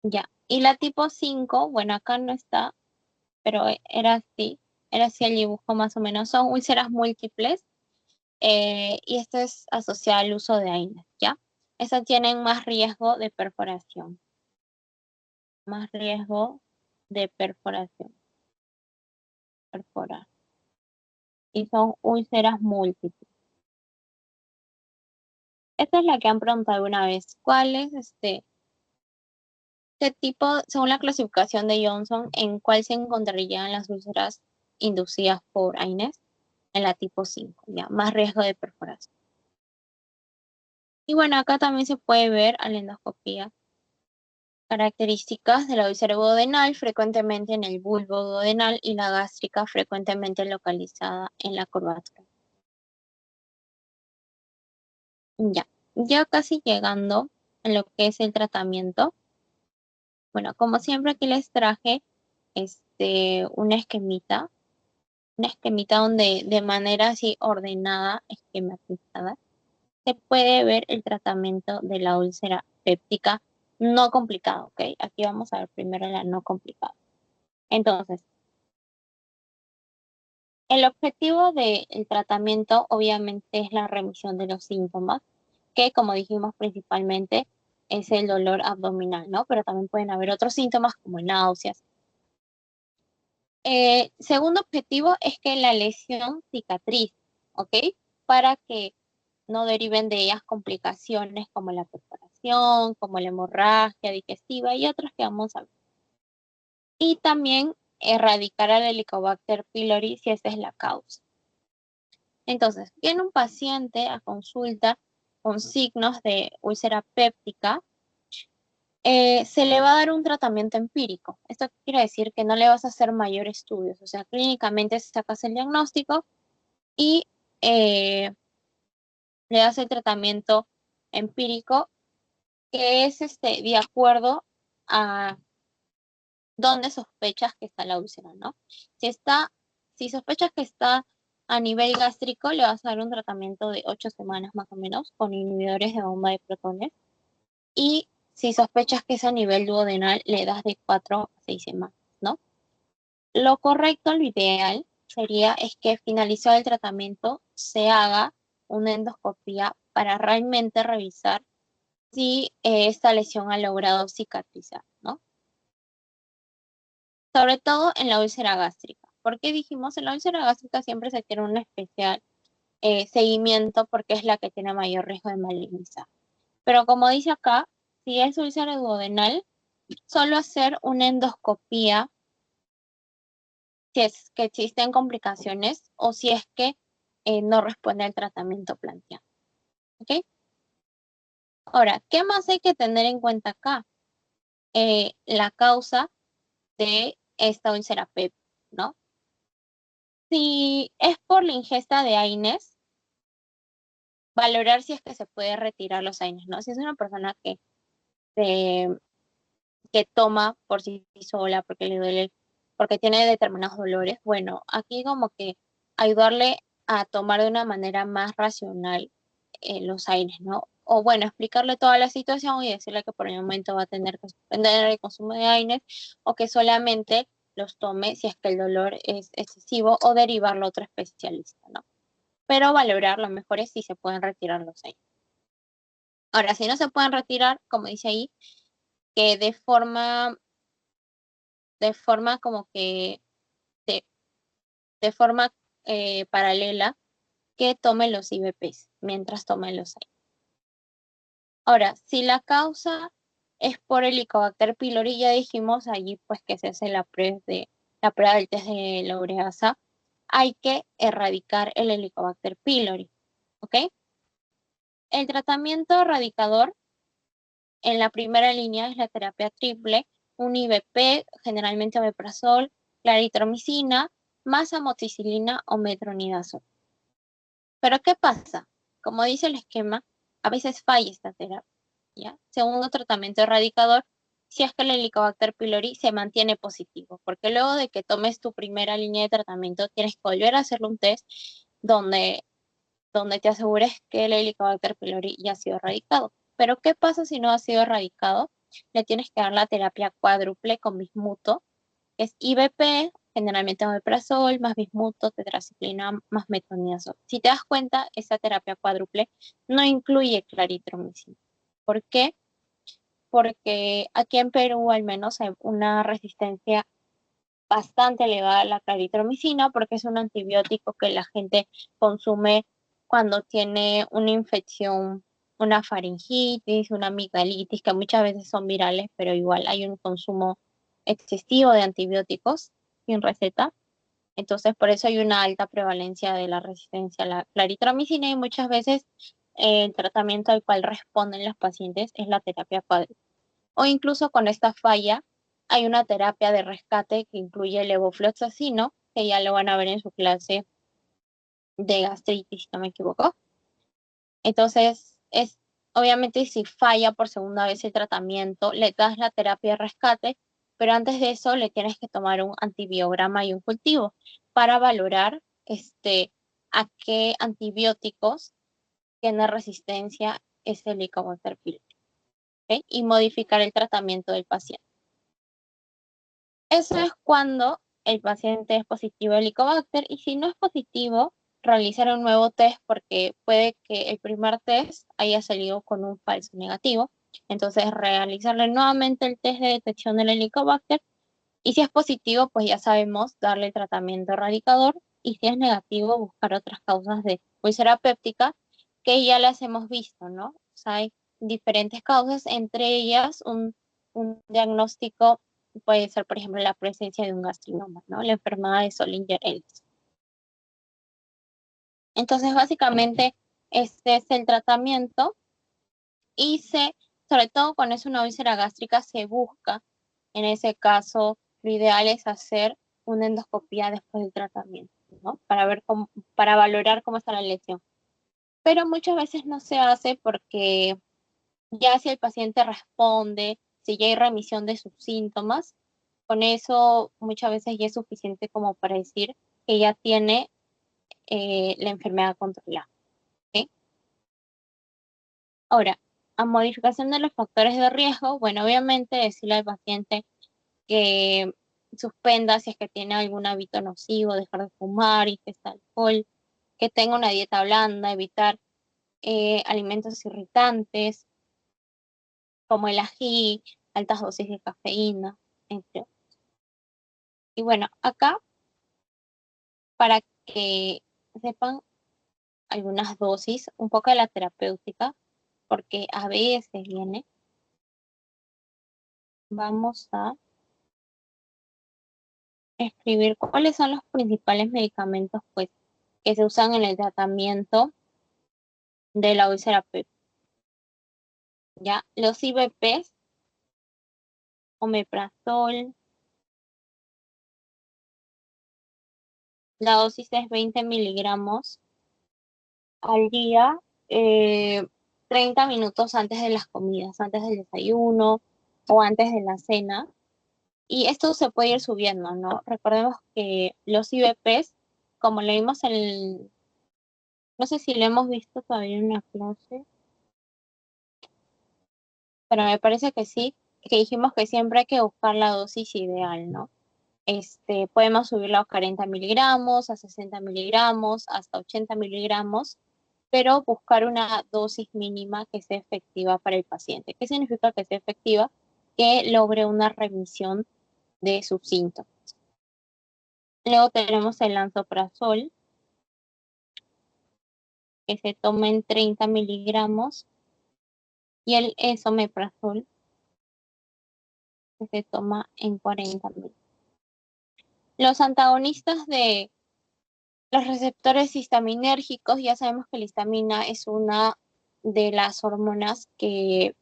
Ya. Y la tipo 5, bueno, acá no está, pero era así el dibujo más o menos. Son úlceras múltiples y esto es asociado al uso de AINES, ¿ya? Estas tienen más riesgo de perforación. Más riesgo de perforación. Perforar. Y son úlceras múltiples. Esta es la que han preguntado alguna vez. ¿Cuál es qué tipo, según la clasificación de Johnson, en cuál se encontrarían las úlceras inducidas por AINES? En la tipo 5, ya, más riesgo de perforación. Y bueno, acá también se puede ver a la endoscopía características de la úlcera duodenal, frecuentemente en el bulbo duodenal, y la gástrica, frecuentemente localizada en la curvatura. Ya casi llegando a lo que es el tratamiento. Bueno, como siempre aquí les traje una esquemita donde de manera así ordenada, esquematizada, se puede ver el tratamiento de la úlcera péptica no complicado, ¿ok? Aquí vamos a ver primero la no complicada. Entonces, El objetivo del tratamiento obviamente es la remisión de los síntomas, que como dijimos principalmente es el dolor abdominal, ¿no? Pero también pueden haber otros síntomas como náuseas. Segundo objetivo es que la lesión cicatrice, ¿ok? Para que no deriven de ellas complicaciones como la perforación, como la hemorragia digestiva y otras que vamos a ver. Y también erradicar al Helicobacter pylori si esa es la causa. Entonces, viene un paciente a consulta con signos de úlcera péptica, se le va a dar un tratamiento empírico. Esto quiere decir que no le vas a hacer mayor estudios, o sea, clínicamente sacas el diagnóstico y eh, le das el tratamiento empírico que es de acuerdo a dónde sospechas que está la úlcera, ¿no? Si sospechas que está a nivel gástrico, le vas a dar un tratamiento de 8 semanas más o menos con inhibidores de bomba de protones. Y si sospechas que es a nivel duodenal, le das de 4 a 6 semanas, ¿no? Lo correcto, lo ideal, sería es que finalizado el tratamiento se haga una endoscopía para realmente revisar si esta lesión ha logrado cicatrizar, ¿no? Sobre todo en la úlcera gástrica. ¿Por qué dijimos? En la úlcera gástrica siempre se tiene un especial seguimiento porque es la que tiene mayor riesgo de malignizar. Pero como dice acá, si es úlcera duodenal, solo hacer una endoscopía si es que existen complicaciones o si es que no responde al tratamiento planteado. ¿Ok? Ahora, ¿qué más hay que tener en cuenta acá? La causa de esta úlcera PEP, ¿no? Si es por la ingesta de AINES, valorar si es que se puede retirar los AINES, ¿no? Si es una persona que, que toma por sí sola, porque le duele, porque tiene determinados dolores, bueno, aquí como que ayudarle a tomar de una manera más racional los AINES, ¿no? O bueno, explicarle toda la situación y decirle que por el momento va a tener que suspender el consumo de AINES o que solamente los tome si es que el dolor es excesivo o derivarlo a otro especialista, ¿no? Pero valorar lo mejor es si se pueden retirar los AINES. Ahora, si no se pueden retirar, como dice ahí, que de forma como que, de, de forma paralela, que tome los IVPs mientras tome los AINES. Ahora, si la causa es por Helicobacter pylori, ya dijimos allí pues que se hace la prueba del test de la ureasa, hay que erradicar el Helicobacter pylori, ¿ok? El tratamiento erradicador en la primera línea es la terapia triple, un IVP, generalmente omeprazol, claritromicina, más amoxicilina o metronidazol. Pero ¿qué pasa? Como dice el esquema, a veces falla esta terapia, ¿ya? Segundo tratamiento erradicador, si es que el Helicobacter pylori se mantiene positivo, porque luego de que tomes tu primera línea de tratamiento, tienes que volver a hacerle un test donde, donde te asegures que el Helicobacter pylori ya ha sido erradicado. Pero ¿qué pasa si no ha sido erradicado? Le tienes que dar la terapia cuádruple con bismuto, que es IVP, generalmente omeprazol, más bismuto, tetraciclina, más metronidazol. Si te das cuenta, esa terapia cuádruple no incluye claritromicina. ¿Por qué? Porque aquí en Perú al menos hay una resistencia bastante elevada a la claritromicina porque es un antibiótico que la gente consume cuando tiene una infección, una faringitis, una amigdalitis, que muchas veces son virales, pero igual hay un consumo excesivo de antibióticos sin receta. Entonces, por eso hay una alta prevalencia de la resistencia a la claritromicina y muchas veces el tratamiento al cual responden los pacientes es la terapia cuádruple. O incluso con esta falla hay una terapia de rescate que incluye levofloxacino, que ya lo van a ver en su clase de gastritis, si no me equivoco. Entonces, obviamente si falla por segunda vez el tratamiento, le das la terapia de rescate, pero antes de eso le tienes que tomar un antibiograma y un cultivo para valorar a qué antibióticos tiene resistencia ese Helicobacter pylori, ¿ok? Y modificar el tratamiento del paciente. Eso es cuando el paciente es positivo a Helicobacter y si no es positivo, realizar un nuevo test porque puede que el primer test haya salido con un falso negativo. Entonces, realizarle nuevamente el test de detección del Helicobacter y si es positivo, pues ya sabemos darle tratamiento erradicador y si es negativo, buscar otras causas de úlcera péptica que ya las hemos visto, ¿no? O sea, hay diferentes causas, entre ellas un diagnóstico puede ser, por ejemplo, la presencia de un gastrinoma, ¿no? La enfermedad de Solinger-Ellis. Entonces, básicamente, este es el tratamiento y sobre todo cuando es una úlcera gástrica, se busca, en ese caso, lo ideal es hacer una endoscopía después del tratamiento, ¿no? Para valorar cómo está la lesión. Pero muchas veces no se hace porque ya si el paciente responde, si ya hay remisión de sus síntomas, con eso muchas veces ya es suficiente como para decir que ya tiene la enfermedad controlada. ¿Ok? Ahora, a modificación de los factores de riesgo, bueno, obviamente decirle al paciente que suspenda si es que tiene algún hábito nocivo, dejar de fumar, ingestar alcohol, que tenga una dieta blanda, evitar alimentos irritantes como el ají, altas dosis de cafeína, entre otros. Y bueno, acá para que sepan algunas dosis, un poco de la terapéutica, porque a veces viene, vamos a escribir cuáles son los principales medicamentos pues, que se usan en el tratamiento de la úlcera péptica. ¿Ya? Los IVPs, omeprazol, la dosis es 20 miligramos al día, eh, 30 minutos antes de las comidas, antes del desayuno o antes de la cena. Y esto se puede ir subiendo, ¿no? Recordemos que los IVPs, como leímos no sé si lo hemos visto todavía en una clase, pero me parece que sí, que dijimos que siempre hay que buscar la dosis ideal, ¿no? Podemos subirlo a 40 miligramos, a 60 miligramos, hasta 80 miligramos, pero buscar una dosis mínima que sea efectiva para el paciente. ¿Qué significa que sea efectiva? Que logre una remisión de sus síntomas. Luego tenemos el lansoprazol, que se toma en 30 miligramos, y el esomeprazol, que se toma en 40 miligramos. Los antagonistas de los receptores histaminérgicos, ya sabemos que la histamina es una de las hormonas que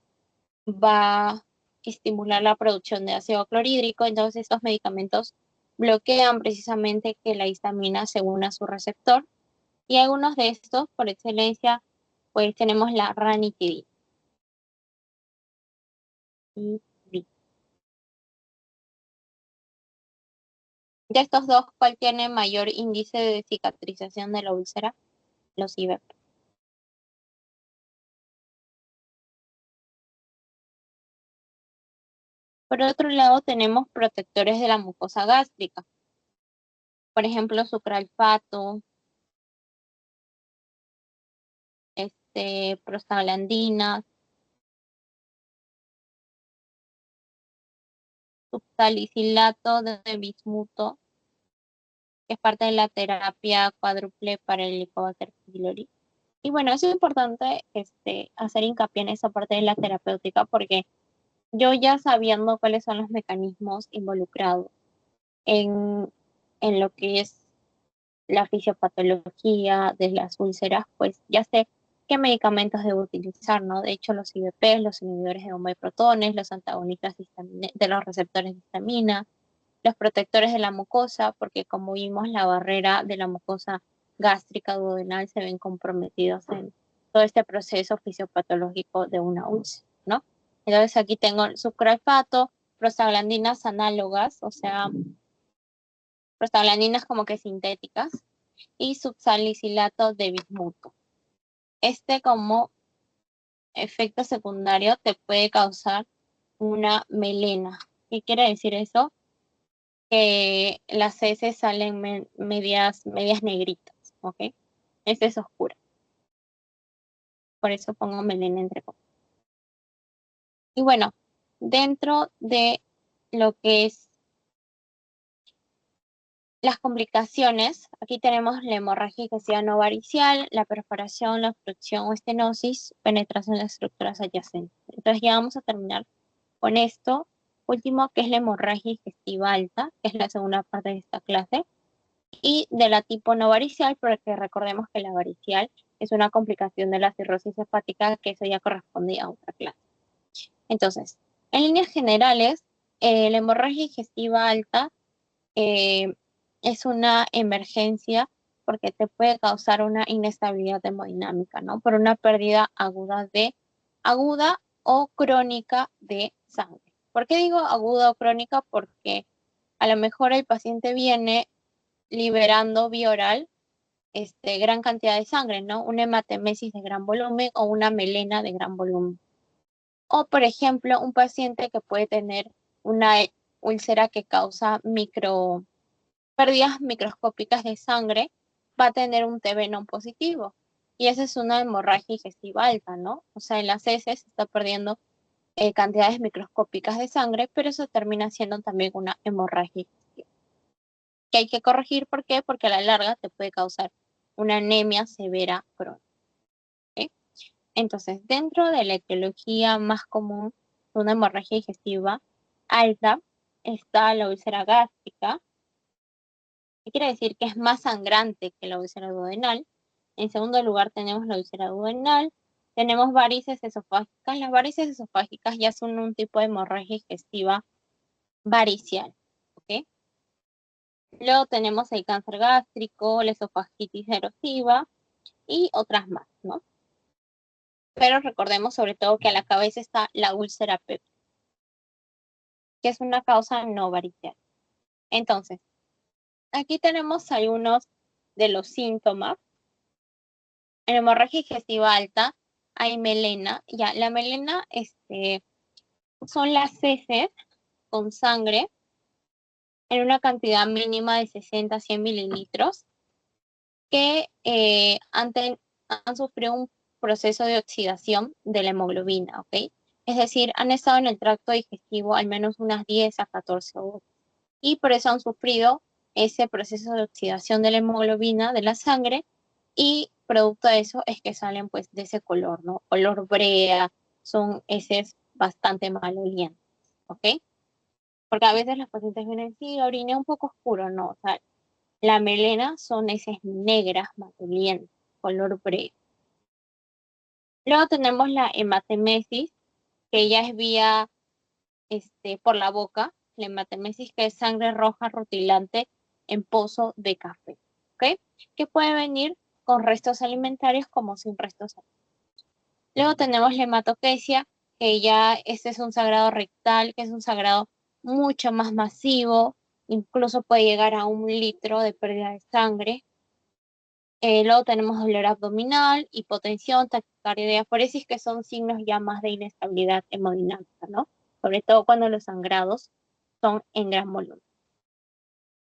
va a estimular la producción de ácido clorhídrico, entonces estos medicamentos bloquean precisamente que la histamina se una a su receptor, y algunos de estos, por excelencia, pues tenemos la ranitidina. De estos dos, ¿cuál tiene mayor índice de cicatrización de la úlcera? Los IVP. Por otro lado, tenemos protectores de la mucosa gástrica. Por ejemplo, sucralfato, prostaglandinas, subsalicilato de bismuto, que es parte de la terapia cuádruple para el Helicobacter pylori. Y bueno, es importante hacer hincapié en esa parte de la terapéutica porque yo ya sabiendo cuáles son los mecanismos involucrados en, en lo que es la fisiopatología de las úlceras, pues ya sé qué medicamentos debo utilizar, ¿no? De hecho, los IVPs, los inhibidores de bomba de protones, los antagonistas de los receptores de histamina, los protectores de la mucosa, porque como vimos, la barrera de la mucosa gástrica duodenal se ven comprometidos en todo este proceso fisiopatológico de una úlcera, ¿no? Entonces aquí tengo el sucralfato, prostaglandinas análogas, o sea, prostaglandinas como que sintéticas, y subsalicilato de bismuto. Como efecto secundario te puede causar una melena. ¿Qué quiere decir eso? que las heces salen medias negritas, ¿ok? Esta es oscura. Por eso pongo melena entre comillas. Y bueno, dentro de lo que es las complicaciones, aquí tenemos la hemorragia digestiva no varicial, la perforación, la obstrucción o estenosis, penetración de estructuras adyacentes. Entonces ya vamos a terminar con esto. Último, que es la hemorragia digestiva alta, que es la segunda parte de esta clase, y de la tipo no varicial, porque recordemos que la varicial es una complicación de la cirrosis hepática, que eso ya correspondía a otra clase. Entonces, en líneas generales, la hemorragia digestiva alta eh, es una emergencia porque te puede causar una inestabilidad hemodinámica, ¿no? Por una pérdida aguda o crónica de sangre. ¿Por qué digo aguda o crónica? Porque a lo mejor el paciente viene liberando vía oral gran cantidad de sangre, ¿no? Una hematemesis de gran volumen o una melena de gran volumen. O, por ejemplo, un paciente que puede tener una úlcera que causa pérdidas microscópicas de sangre, va a tener un TB no positivo. Y esa es una hemorragia digestiva alta, ¿no? O sea, en las heces se está perdiendo cantidades microscópicas de sangre, pero eso termina siendo también una hemorragia digestiva. Que hay que corregir, ¿por qué? Porque a la larga te puede causar una anemia severa crónica. ¿Ok? Entonces, dentro de la etiología más común de una hemorragia digestiva alta está la úlcera gástrica, que quiere decir que es más sangrante que la úlcera duodenal. En segundo lugar tenemos la úlcera duodenal, tenemos varices esofágicas. Las varices esofágicas ya son un tipo de hemorragia digestiva varicial, ¿ok? Luego tenemos el cáncer gástrico, la esofagitis erosiva y otras más, ¿no? Pero recordemos sobre todo que a la cabeza está la úlcera péptica, que es una causa no varicial. Entonces, aquí tenemos algunos de los síntomas. En hemorragia digestiva alta hay melena. Ya, la melena son las heces con sangre en una cantidad mínima de 60 a 100 mililitros que han sufrido un proceso de oxidación de la hemoglobina, ¿ok? Es decir, han estado en el tracto digestivo al menos unas 10 a 14 horas y por eso han sufrido ese proceso de oxidación de la hemoglobina de la sangre y producto de eso es que salen pues de ese color, ¿no? Color brea, son heces bastante malolientes, ¿ok? Porque a veces los pacientes vienen, sí, oriné un poco oscuro, no, o sea, la melena son heces negras, malolientes, color brea. Luego tenemos la hematemesis, que ya es vía por la boca, la hematemesis, que es sangre roja rutilante en pozo de café, ¿ok? Que puede venir con restos alimentarios como sin restos alimentarios. Luego tenemos la hematoquesia, que ya este es un sangrado rectal, que es un sangrado mucho más masivo, incluso puede llegar a 1 litro de pérdida de sangre. Luego tenemos dolor abdominal, hipotensión, taquicardia y diaforesis, que son signos ya más de inestabilidad hemodinámica, ¿no? Sobre todo cuando los sangrados son en gran volumen.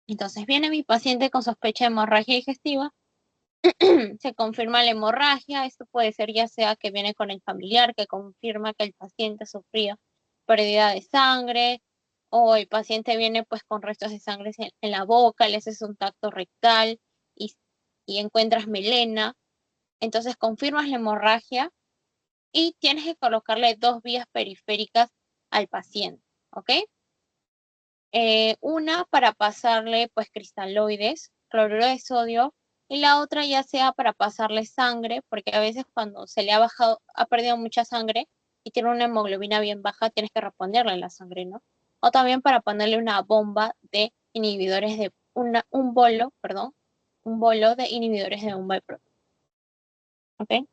Entonces viene mi paciente con sospecha de hemorragia digestiva, se confirma la hemorragia, esto puede ser ya sea que viene con el familiar que confirma que el paciente sufrió pérdida de sangre, o el paciente viene pues con restos de sangre en la boca, le haces un tacto rectal y, y encuentras melena, entonces confirmas la hemorragia y tienes que colocarle 2 vías periféricas al paciente, ¿ok? Una para pasarle pues cristaloides, cloruro de sodio, y la otra ya sea para pasarle sangre, porque a veces cuando se le ha perdido mucha sangre y tiene una hemoglobina bien baja, tienes que responderle la sangre, ¿no? O también para ponerle una bomba de inhibidores de, un bolo de inhibidores de bomba de proteína, ¿ok?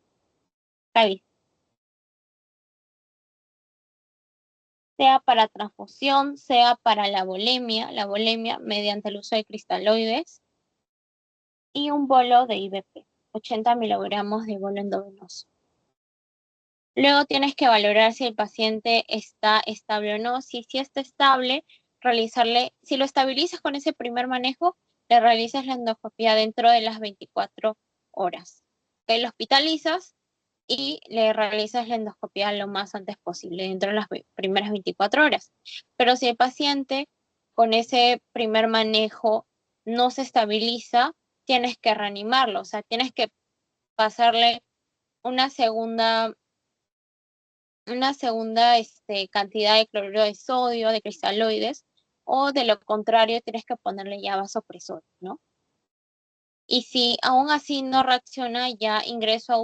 Está bien. Sea para transfusión, sea para la volemia mediante el uso de cristaloides, y un bolo de IBP, 80 miligramos de bolo endovenoso. Luego tienes que valorar si el paciente está estable o no. Si sí está estable, realizarle, si lo estabilizas con ese primer manejo, le realizas la endoscopia dentro de las 24 horas. Que lo hospitalizas y le realizas la endoscopia lo más antes posible, dentro de las primeras 24 horas. Pero si el paciente con ese primer manejo no se estabiliza, tienes que reanimarlo, o sea, tienes que pasarle una segunda cantidad de cloruro de sodio, de cristaloides, o de lo contrario tienes que ponerle ya vasopresor, ¿no? Y si aún así no reacciona, ya ingreso a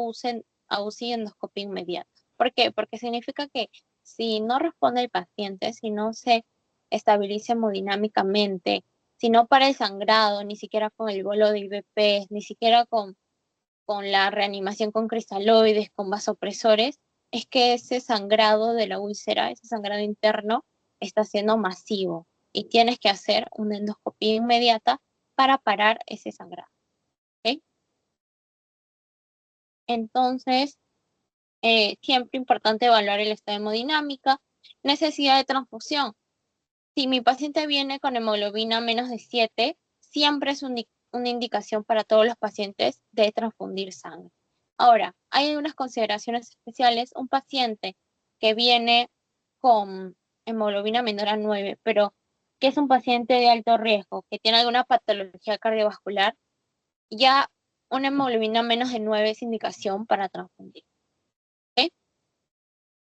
UCI endoscopia inmediata. ¿Por qué? Porque significa que si no responde el paciente, si no se estabiliza hemodinámicamente, si no para el sangrado, ni siquiera con el bolo de IVP, ni siquiera con la reanimación con cristaloides, con vasopresores, es que ese sangrado de la úlcera, ese sangrado interno, está siendo masivo y tienes que hacer una endoscopia inmediata para parar ese sangrado. ¿Ok? Entonces, siempre importante evaluar el estado de hemodinámica, necesidad de transfusión. Si mi paciente viene con hemoglobina menos de 7, siempre es una indicación para todos los pacientes de transfundir sangre. Ahora, hay unas consideraciones especiales. Un paciente que viene con hemoglobina menor a 9, pero que es un paciente de alto riesgo, que tiene alguna patología cardiovascular, ya una hemoglobina menos de 9 es indicación para transfundir. ¿Ok?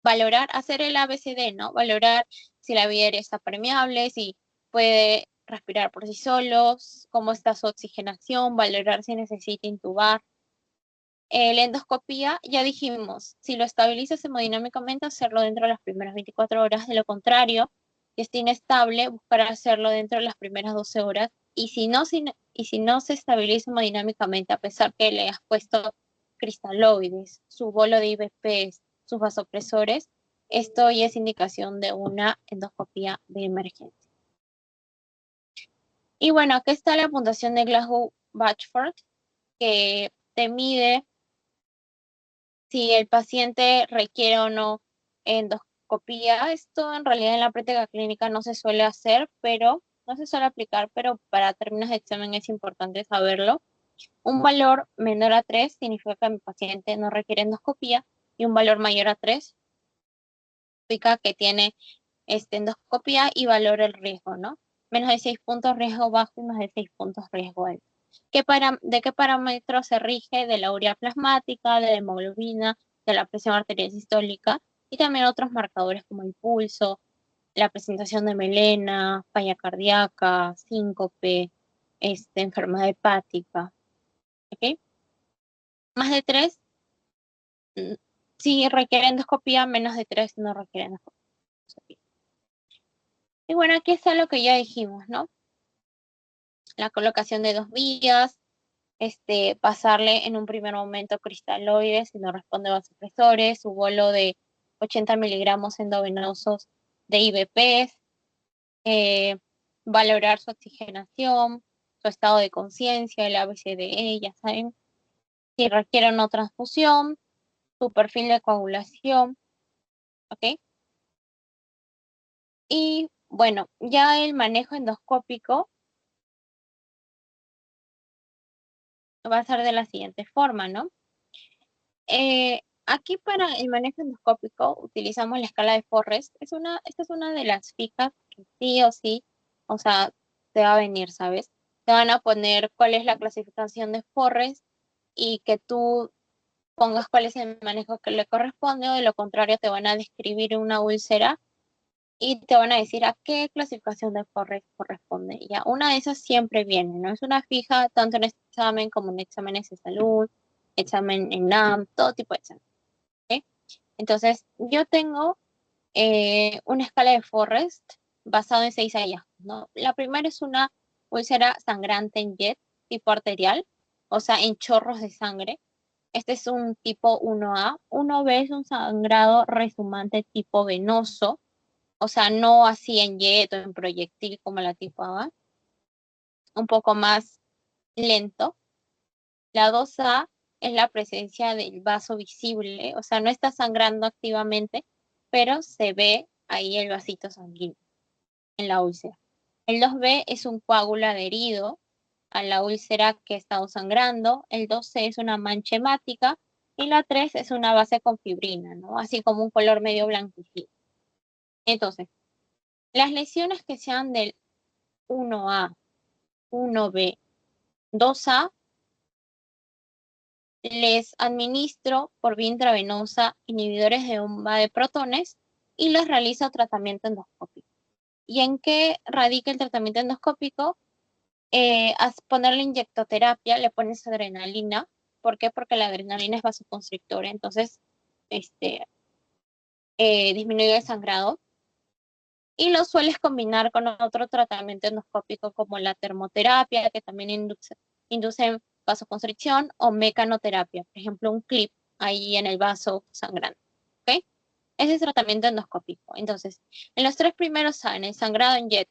Valorar, hacer el ABCD, ¿no? Valorar si la vía aérea está permeable, si puede respirar por sí solos, cómo está su oxigenación, valorar si necesita intubar. La endoscopía, ya dijimos, si lo estabilizas hemodinámicamente, hacerlo dentro de las primeras 24 horas. De lo contrario, si está inestable, buscar hacerlo dentro de las primeras 12 horas. Y si no se estabiliza hemodinámicamente, a pesar que le has puesto cristaloides, su bolo de IVPs, sus vasopresores, esto ya es indicación de una endoscopía de emergencia. Y bueno, aquí está la puntuación de Glasgow-Batchford, que te mide si el paciente requiere o no endoscopía. Esto en realidad en la práctica clínica no se suele hacer, pero no se suele aplicar, pero para términos de examen es importante saberlo. Un valor menor a 3 significa que mi paciente no requiere endoscopía, y un valor mayor a 3 significa que tiene endoscopía y valora el riesgo, ¿no? Menos de 6 puntos riesgo bajo y más de 6 puntos riesgo alto. ¿De qué parámetro se rige? De la urea plasmática, de la hemoglobina, de la presión arterial sistólica y también otros marcadores como el pulso, la presentación de melena, falla cardíaca, síncope, enfermedad hepática. ¿Ok? Más de 3 sí requiere endoscopía, menos de 3 no requiere endoscopía. Y bueno, aquí está lo que ya dijimos, ¿no? La colocación de 2 vías, pasarle en un primer momento cristaloides si no responde a vasopresores, su bolo de 80 miligramos endovenosos de IVPs, valorar su oxigenación, su estado de conciencia, el ABCDE, ya saben, si requiere una transfusión, su perfil de coagulación, ¿ok? Y bueno, ya el manejo endoscópico va a ser de la siguiente forma, ¿no? Aquí para el manejo endoscópico utilizamos la escala de Forrest. Esta es una de las fijas que sí o sí, o sea, te va a venir, ¿sabes? Te van a poner cuál es la clasificación de Forrest y que tú pongas cuál es el manejo que le corresponde, o de lo contrario te van a describir una úlcera y te van a decir a qué clasificación de Forrest corresponde. Ya, una de esas siempre viene, ¿no? Es una fija tanto en este examen como en exámenes de salud, examen en NAM, todo tipo de examen. ¿Ok? Entonces, yo tengo una escala de Forrest basado en 6 hallazgos, ¿no? La primera es una úlcera sangrante en jet, tipo arterial, o sea, en chorros de sangre. Este es un tipo 1A. 1B es un sangrado resumante tipo venoso, o sea, no así en jet o en proyectil como la tipo A, un poco más lento. La 2A es la presencia del vaso visible, o sea, no está sangrando activamente, pero se ve ahí el vasito sanguíneo en la úlcera. El 2B es un coágulo adherido a la úlcera que está sangrando. El 2C es una mancha hemática. Y la 3 es una base con fibrina, ¿no? Así como un color medio blanquecino. Entonces, las lesiones que sean del 1A, 1B, 2A, les administro por vía intravenosa inhibidores de bomba de protones y les realizo tratamiento endoscópico. ¿Y en qué radica el tratamiento endoscópico? Ponerle inyectoterapia, le pones adrenalina. ¿Por qué? Porque la adrenalina es vasoconstrictora, entonces disminuye el sangrado. Y lo sueles combinar con otro tratamiento endoscópico como la termoterapia, que también induce vasoconstricción, o mecanoterapia, por ejemplo, un clip ahí en el vaso sangrante. ¿Ok? Ese es tratamiento endoscópico. Entonces, en los tres primeros saben el sangrado en jet,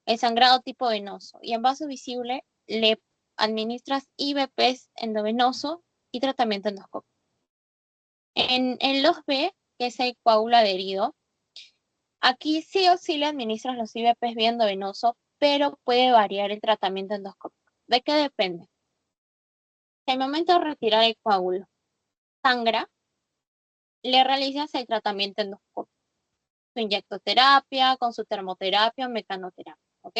el sangrado tipo venoso y en vaso visible, le administras IVPs endovenoso y tratamiento endoscópico. En el 2B, que es el coágulo adherido, aquí sí o sí le administras los IVPs vía endovenoso, pero puede variar el tratamiento endoscópico. ¿De qué depende? Si al momento de retirar el coágulo sangra, le realizas el tratamiento endoscópico, su inyectoterapia, con su termoterapia o mecanoterapia, ¿ok?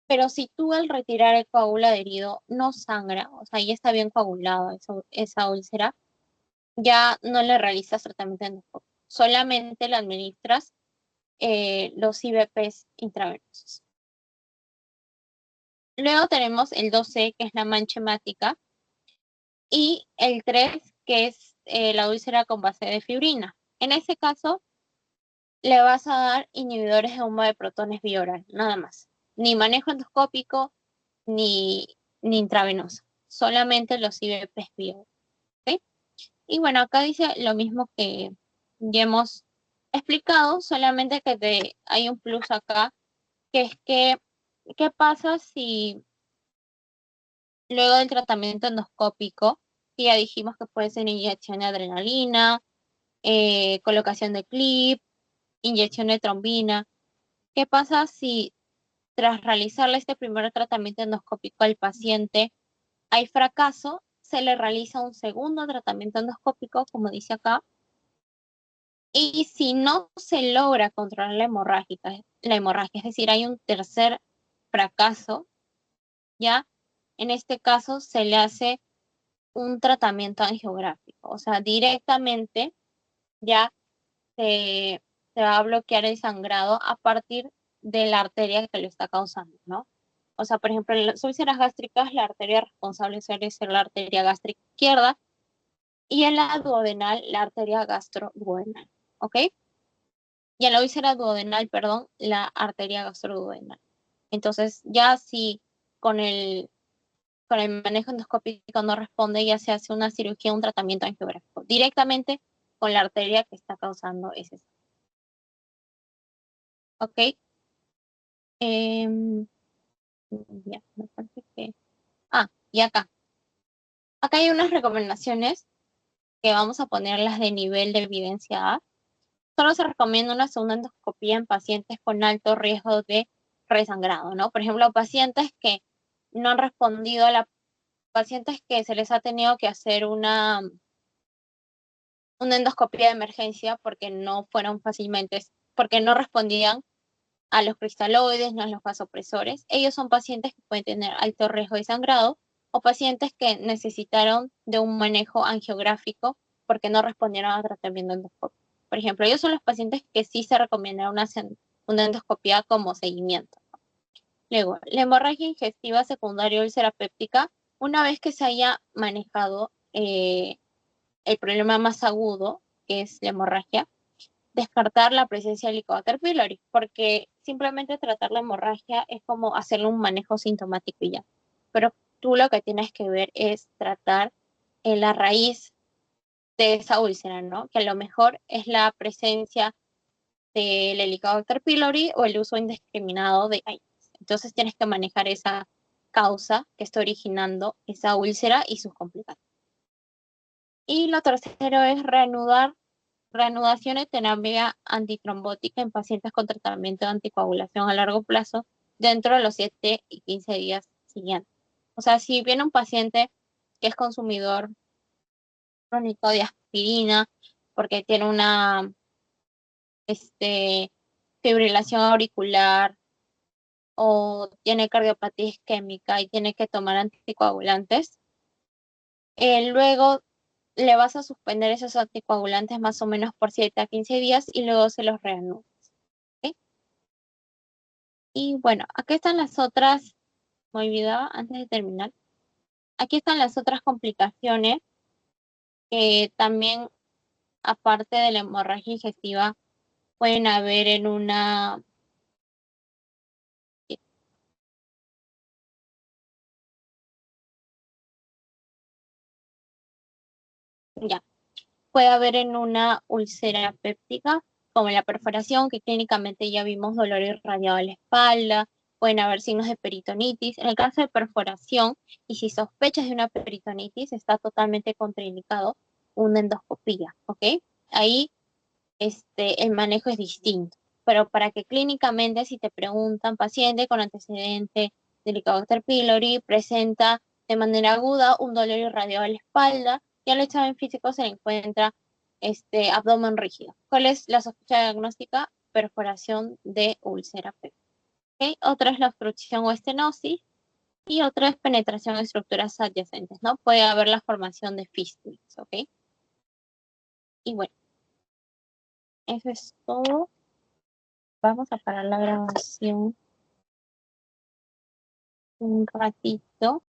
Pero si tú al retirar el coágulo adherido no sangra, o sea, ya está bien coagulado esa úlcera, ya no le realizas tratamiento endoscópico, solamente le administras los IVPs intravenosos. Luego tenemos el 2C, que es la mancha hemática, y el 3, que es la úlcera con base de fibrina. En ese caso, le vas a dar inhibidores de bomba de protones vía oral, nada más. Ni manejo endoscópico, ni, ni intravenoso. Solamente los IVPs vía oral. ¿Ok? Y bueno, acá dice lo mismo que ya hemos explicado, solamente que hay un plus acá, que es que, ¿qué pasa si luego del tratamiento endoscópico, que ya dijimos que puede ser inyección de adrenalina, colocación de clip, inyección de trombina? ¿Qué pasa si tras realizarle este primer tratamiento endoscópico al paciente hay fracaso? Se le realiza un segundo tratamiento endoscópico, como dice acá, y si no se logra controlar la hemorragia, es decir, hay un tercer fracaso, ya en este caso se le hace un tratamiento angiográfico, o sea, directamente ya se, se va a bloquear el sangrado a partir de la arteria que lo está causando, ¿no? O sea, por ejemplo, en las úlceras gástricas, la arteria responsable suele ser la arteria gástrica izquierda y en la duodenal, la arteria gastroduodenal, ¿ok? Y en la úlcera duodenal, perdón, la arteria gastroduodenal. Entonces, ya si con el manejo endoscópico no responde, ya se hace una cirugía, un tratamiento angiográfico, directamente con la arteria que está causando ese sangrado. ¿Ok? Em, ya, me parece que... Ah, y acá. Acá hay unas recomendaciones que vamos a ponerlas de nivel de evidencia A. Solo se recomienda una segunda endoscopía en pacientes con alto riesgo de resangrado, ¿no? Por ejemplo, pacientes que no han respondido pacientes que se les ha tenido que hacer una endoscopia de emergencia porque no fueron fácilmente, porque no respondían a los cristaloides, no a los vasopresores. Ellos son pacientes que pueden tener alto riesgo de sangrado o pacientes que necesitaron de un manejo angiográfico porque no respondieron a tratamiento endoscópico. Por ejemplo, ellos son los pacientes que sí se recomienda una endoscopia como seguimiento. Luego, la hemorragia ingestiva secundaria úlcera péptica, una vez que se haya manejado el problema más agudo, que es la hemorragia, descartar la presencia de Helicobacter pylori, porque simplemente tratar la hemorragia es como hacerle un manejo sintomático y ya. Pero tú lo que tienes que ver es tratar la raíz de esa úlcera, ¿no? Que a lo mejor es la presencia del Helicobacter pylori o el uso indiscriminado de AINES. Entonces tienes que manejar esa causa que está originando esa úlcera y sus complicaciones. Y lo tercero es reanudación de terapia antitrombótica en pacientes con tratamiento de anticoagulación a largo plazo dentro de los 7 y 15 días siguientes. O sea, si viene un paciente que es consumidor crónico de aspirina porque tiene una fibrilación auricular o tiene cardiopatía isquémica y tiene que tomar anticoagulantes, luego le vas a suspender esos anticoagulantes más o menos por 7 a 15 días y luego se los reanudas. ¿Ok? Y bueno, aquí están las otras, me olvidaba antes de terminar, aquí están las otras complicaciones que también, aparte de la hemorragia digestiva, pueden haber en una... Ya, puede haber en una úlcera péptica, como la perforación, que clínicamente ya vimos dolor irradiado a la espalda, pueden haber signos de peritonitis. En el caso de perforación, y si sospechas de una peritonitis, está totalmente contraindicado una endoscopía, ¿ok? Ahí el manejo es distinto. Pero para que clínicamente, si te preguntan, paciente con antecedente de Helicobacter pylori, presenta de manera aguda un dolor irradiado a la espalda, y al examen físico se le encuentra abdomen rígido. ¿Cuál es la sospecha diagnóstica? Perforación de úlcera péptica. ¿Okay? Otra es la obstrucción o estenosis y otra es penetración de estructuras adyacentes, ¿no? Puede haber la formación de fístulas, ¿ok? Y bueno, eso es todo. Vamos a parar la grabación un ratito.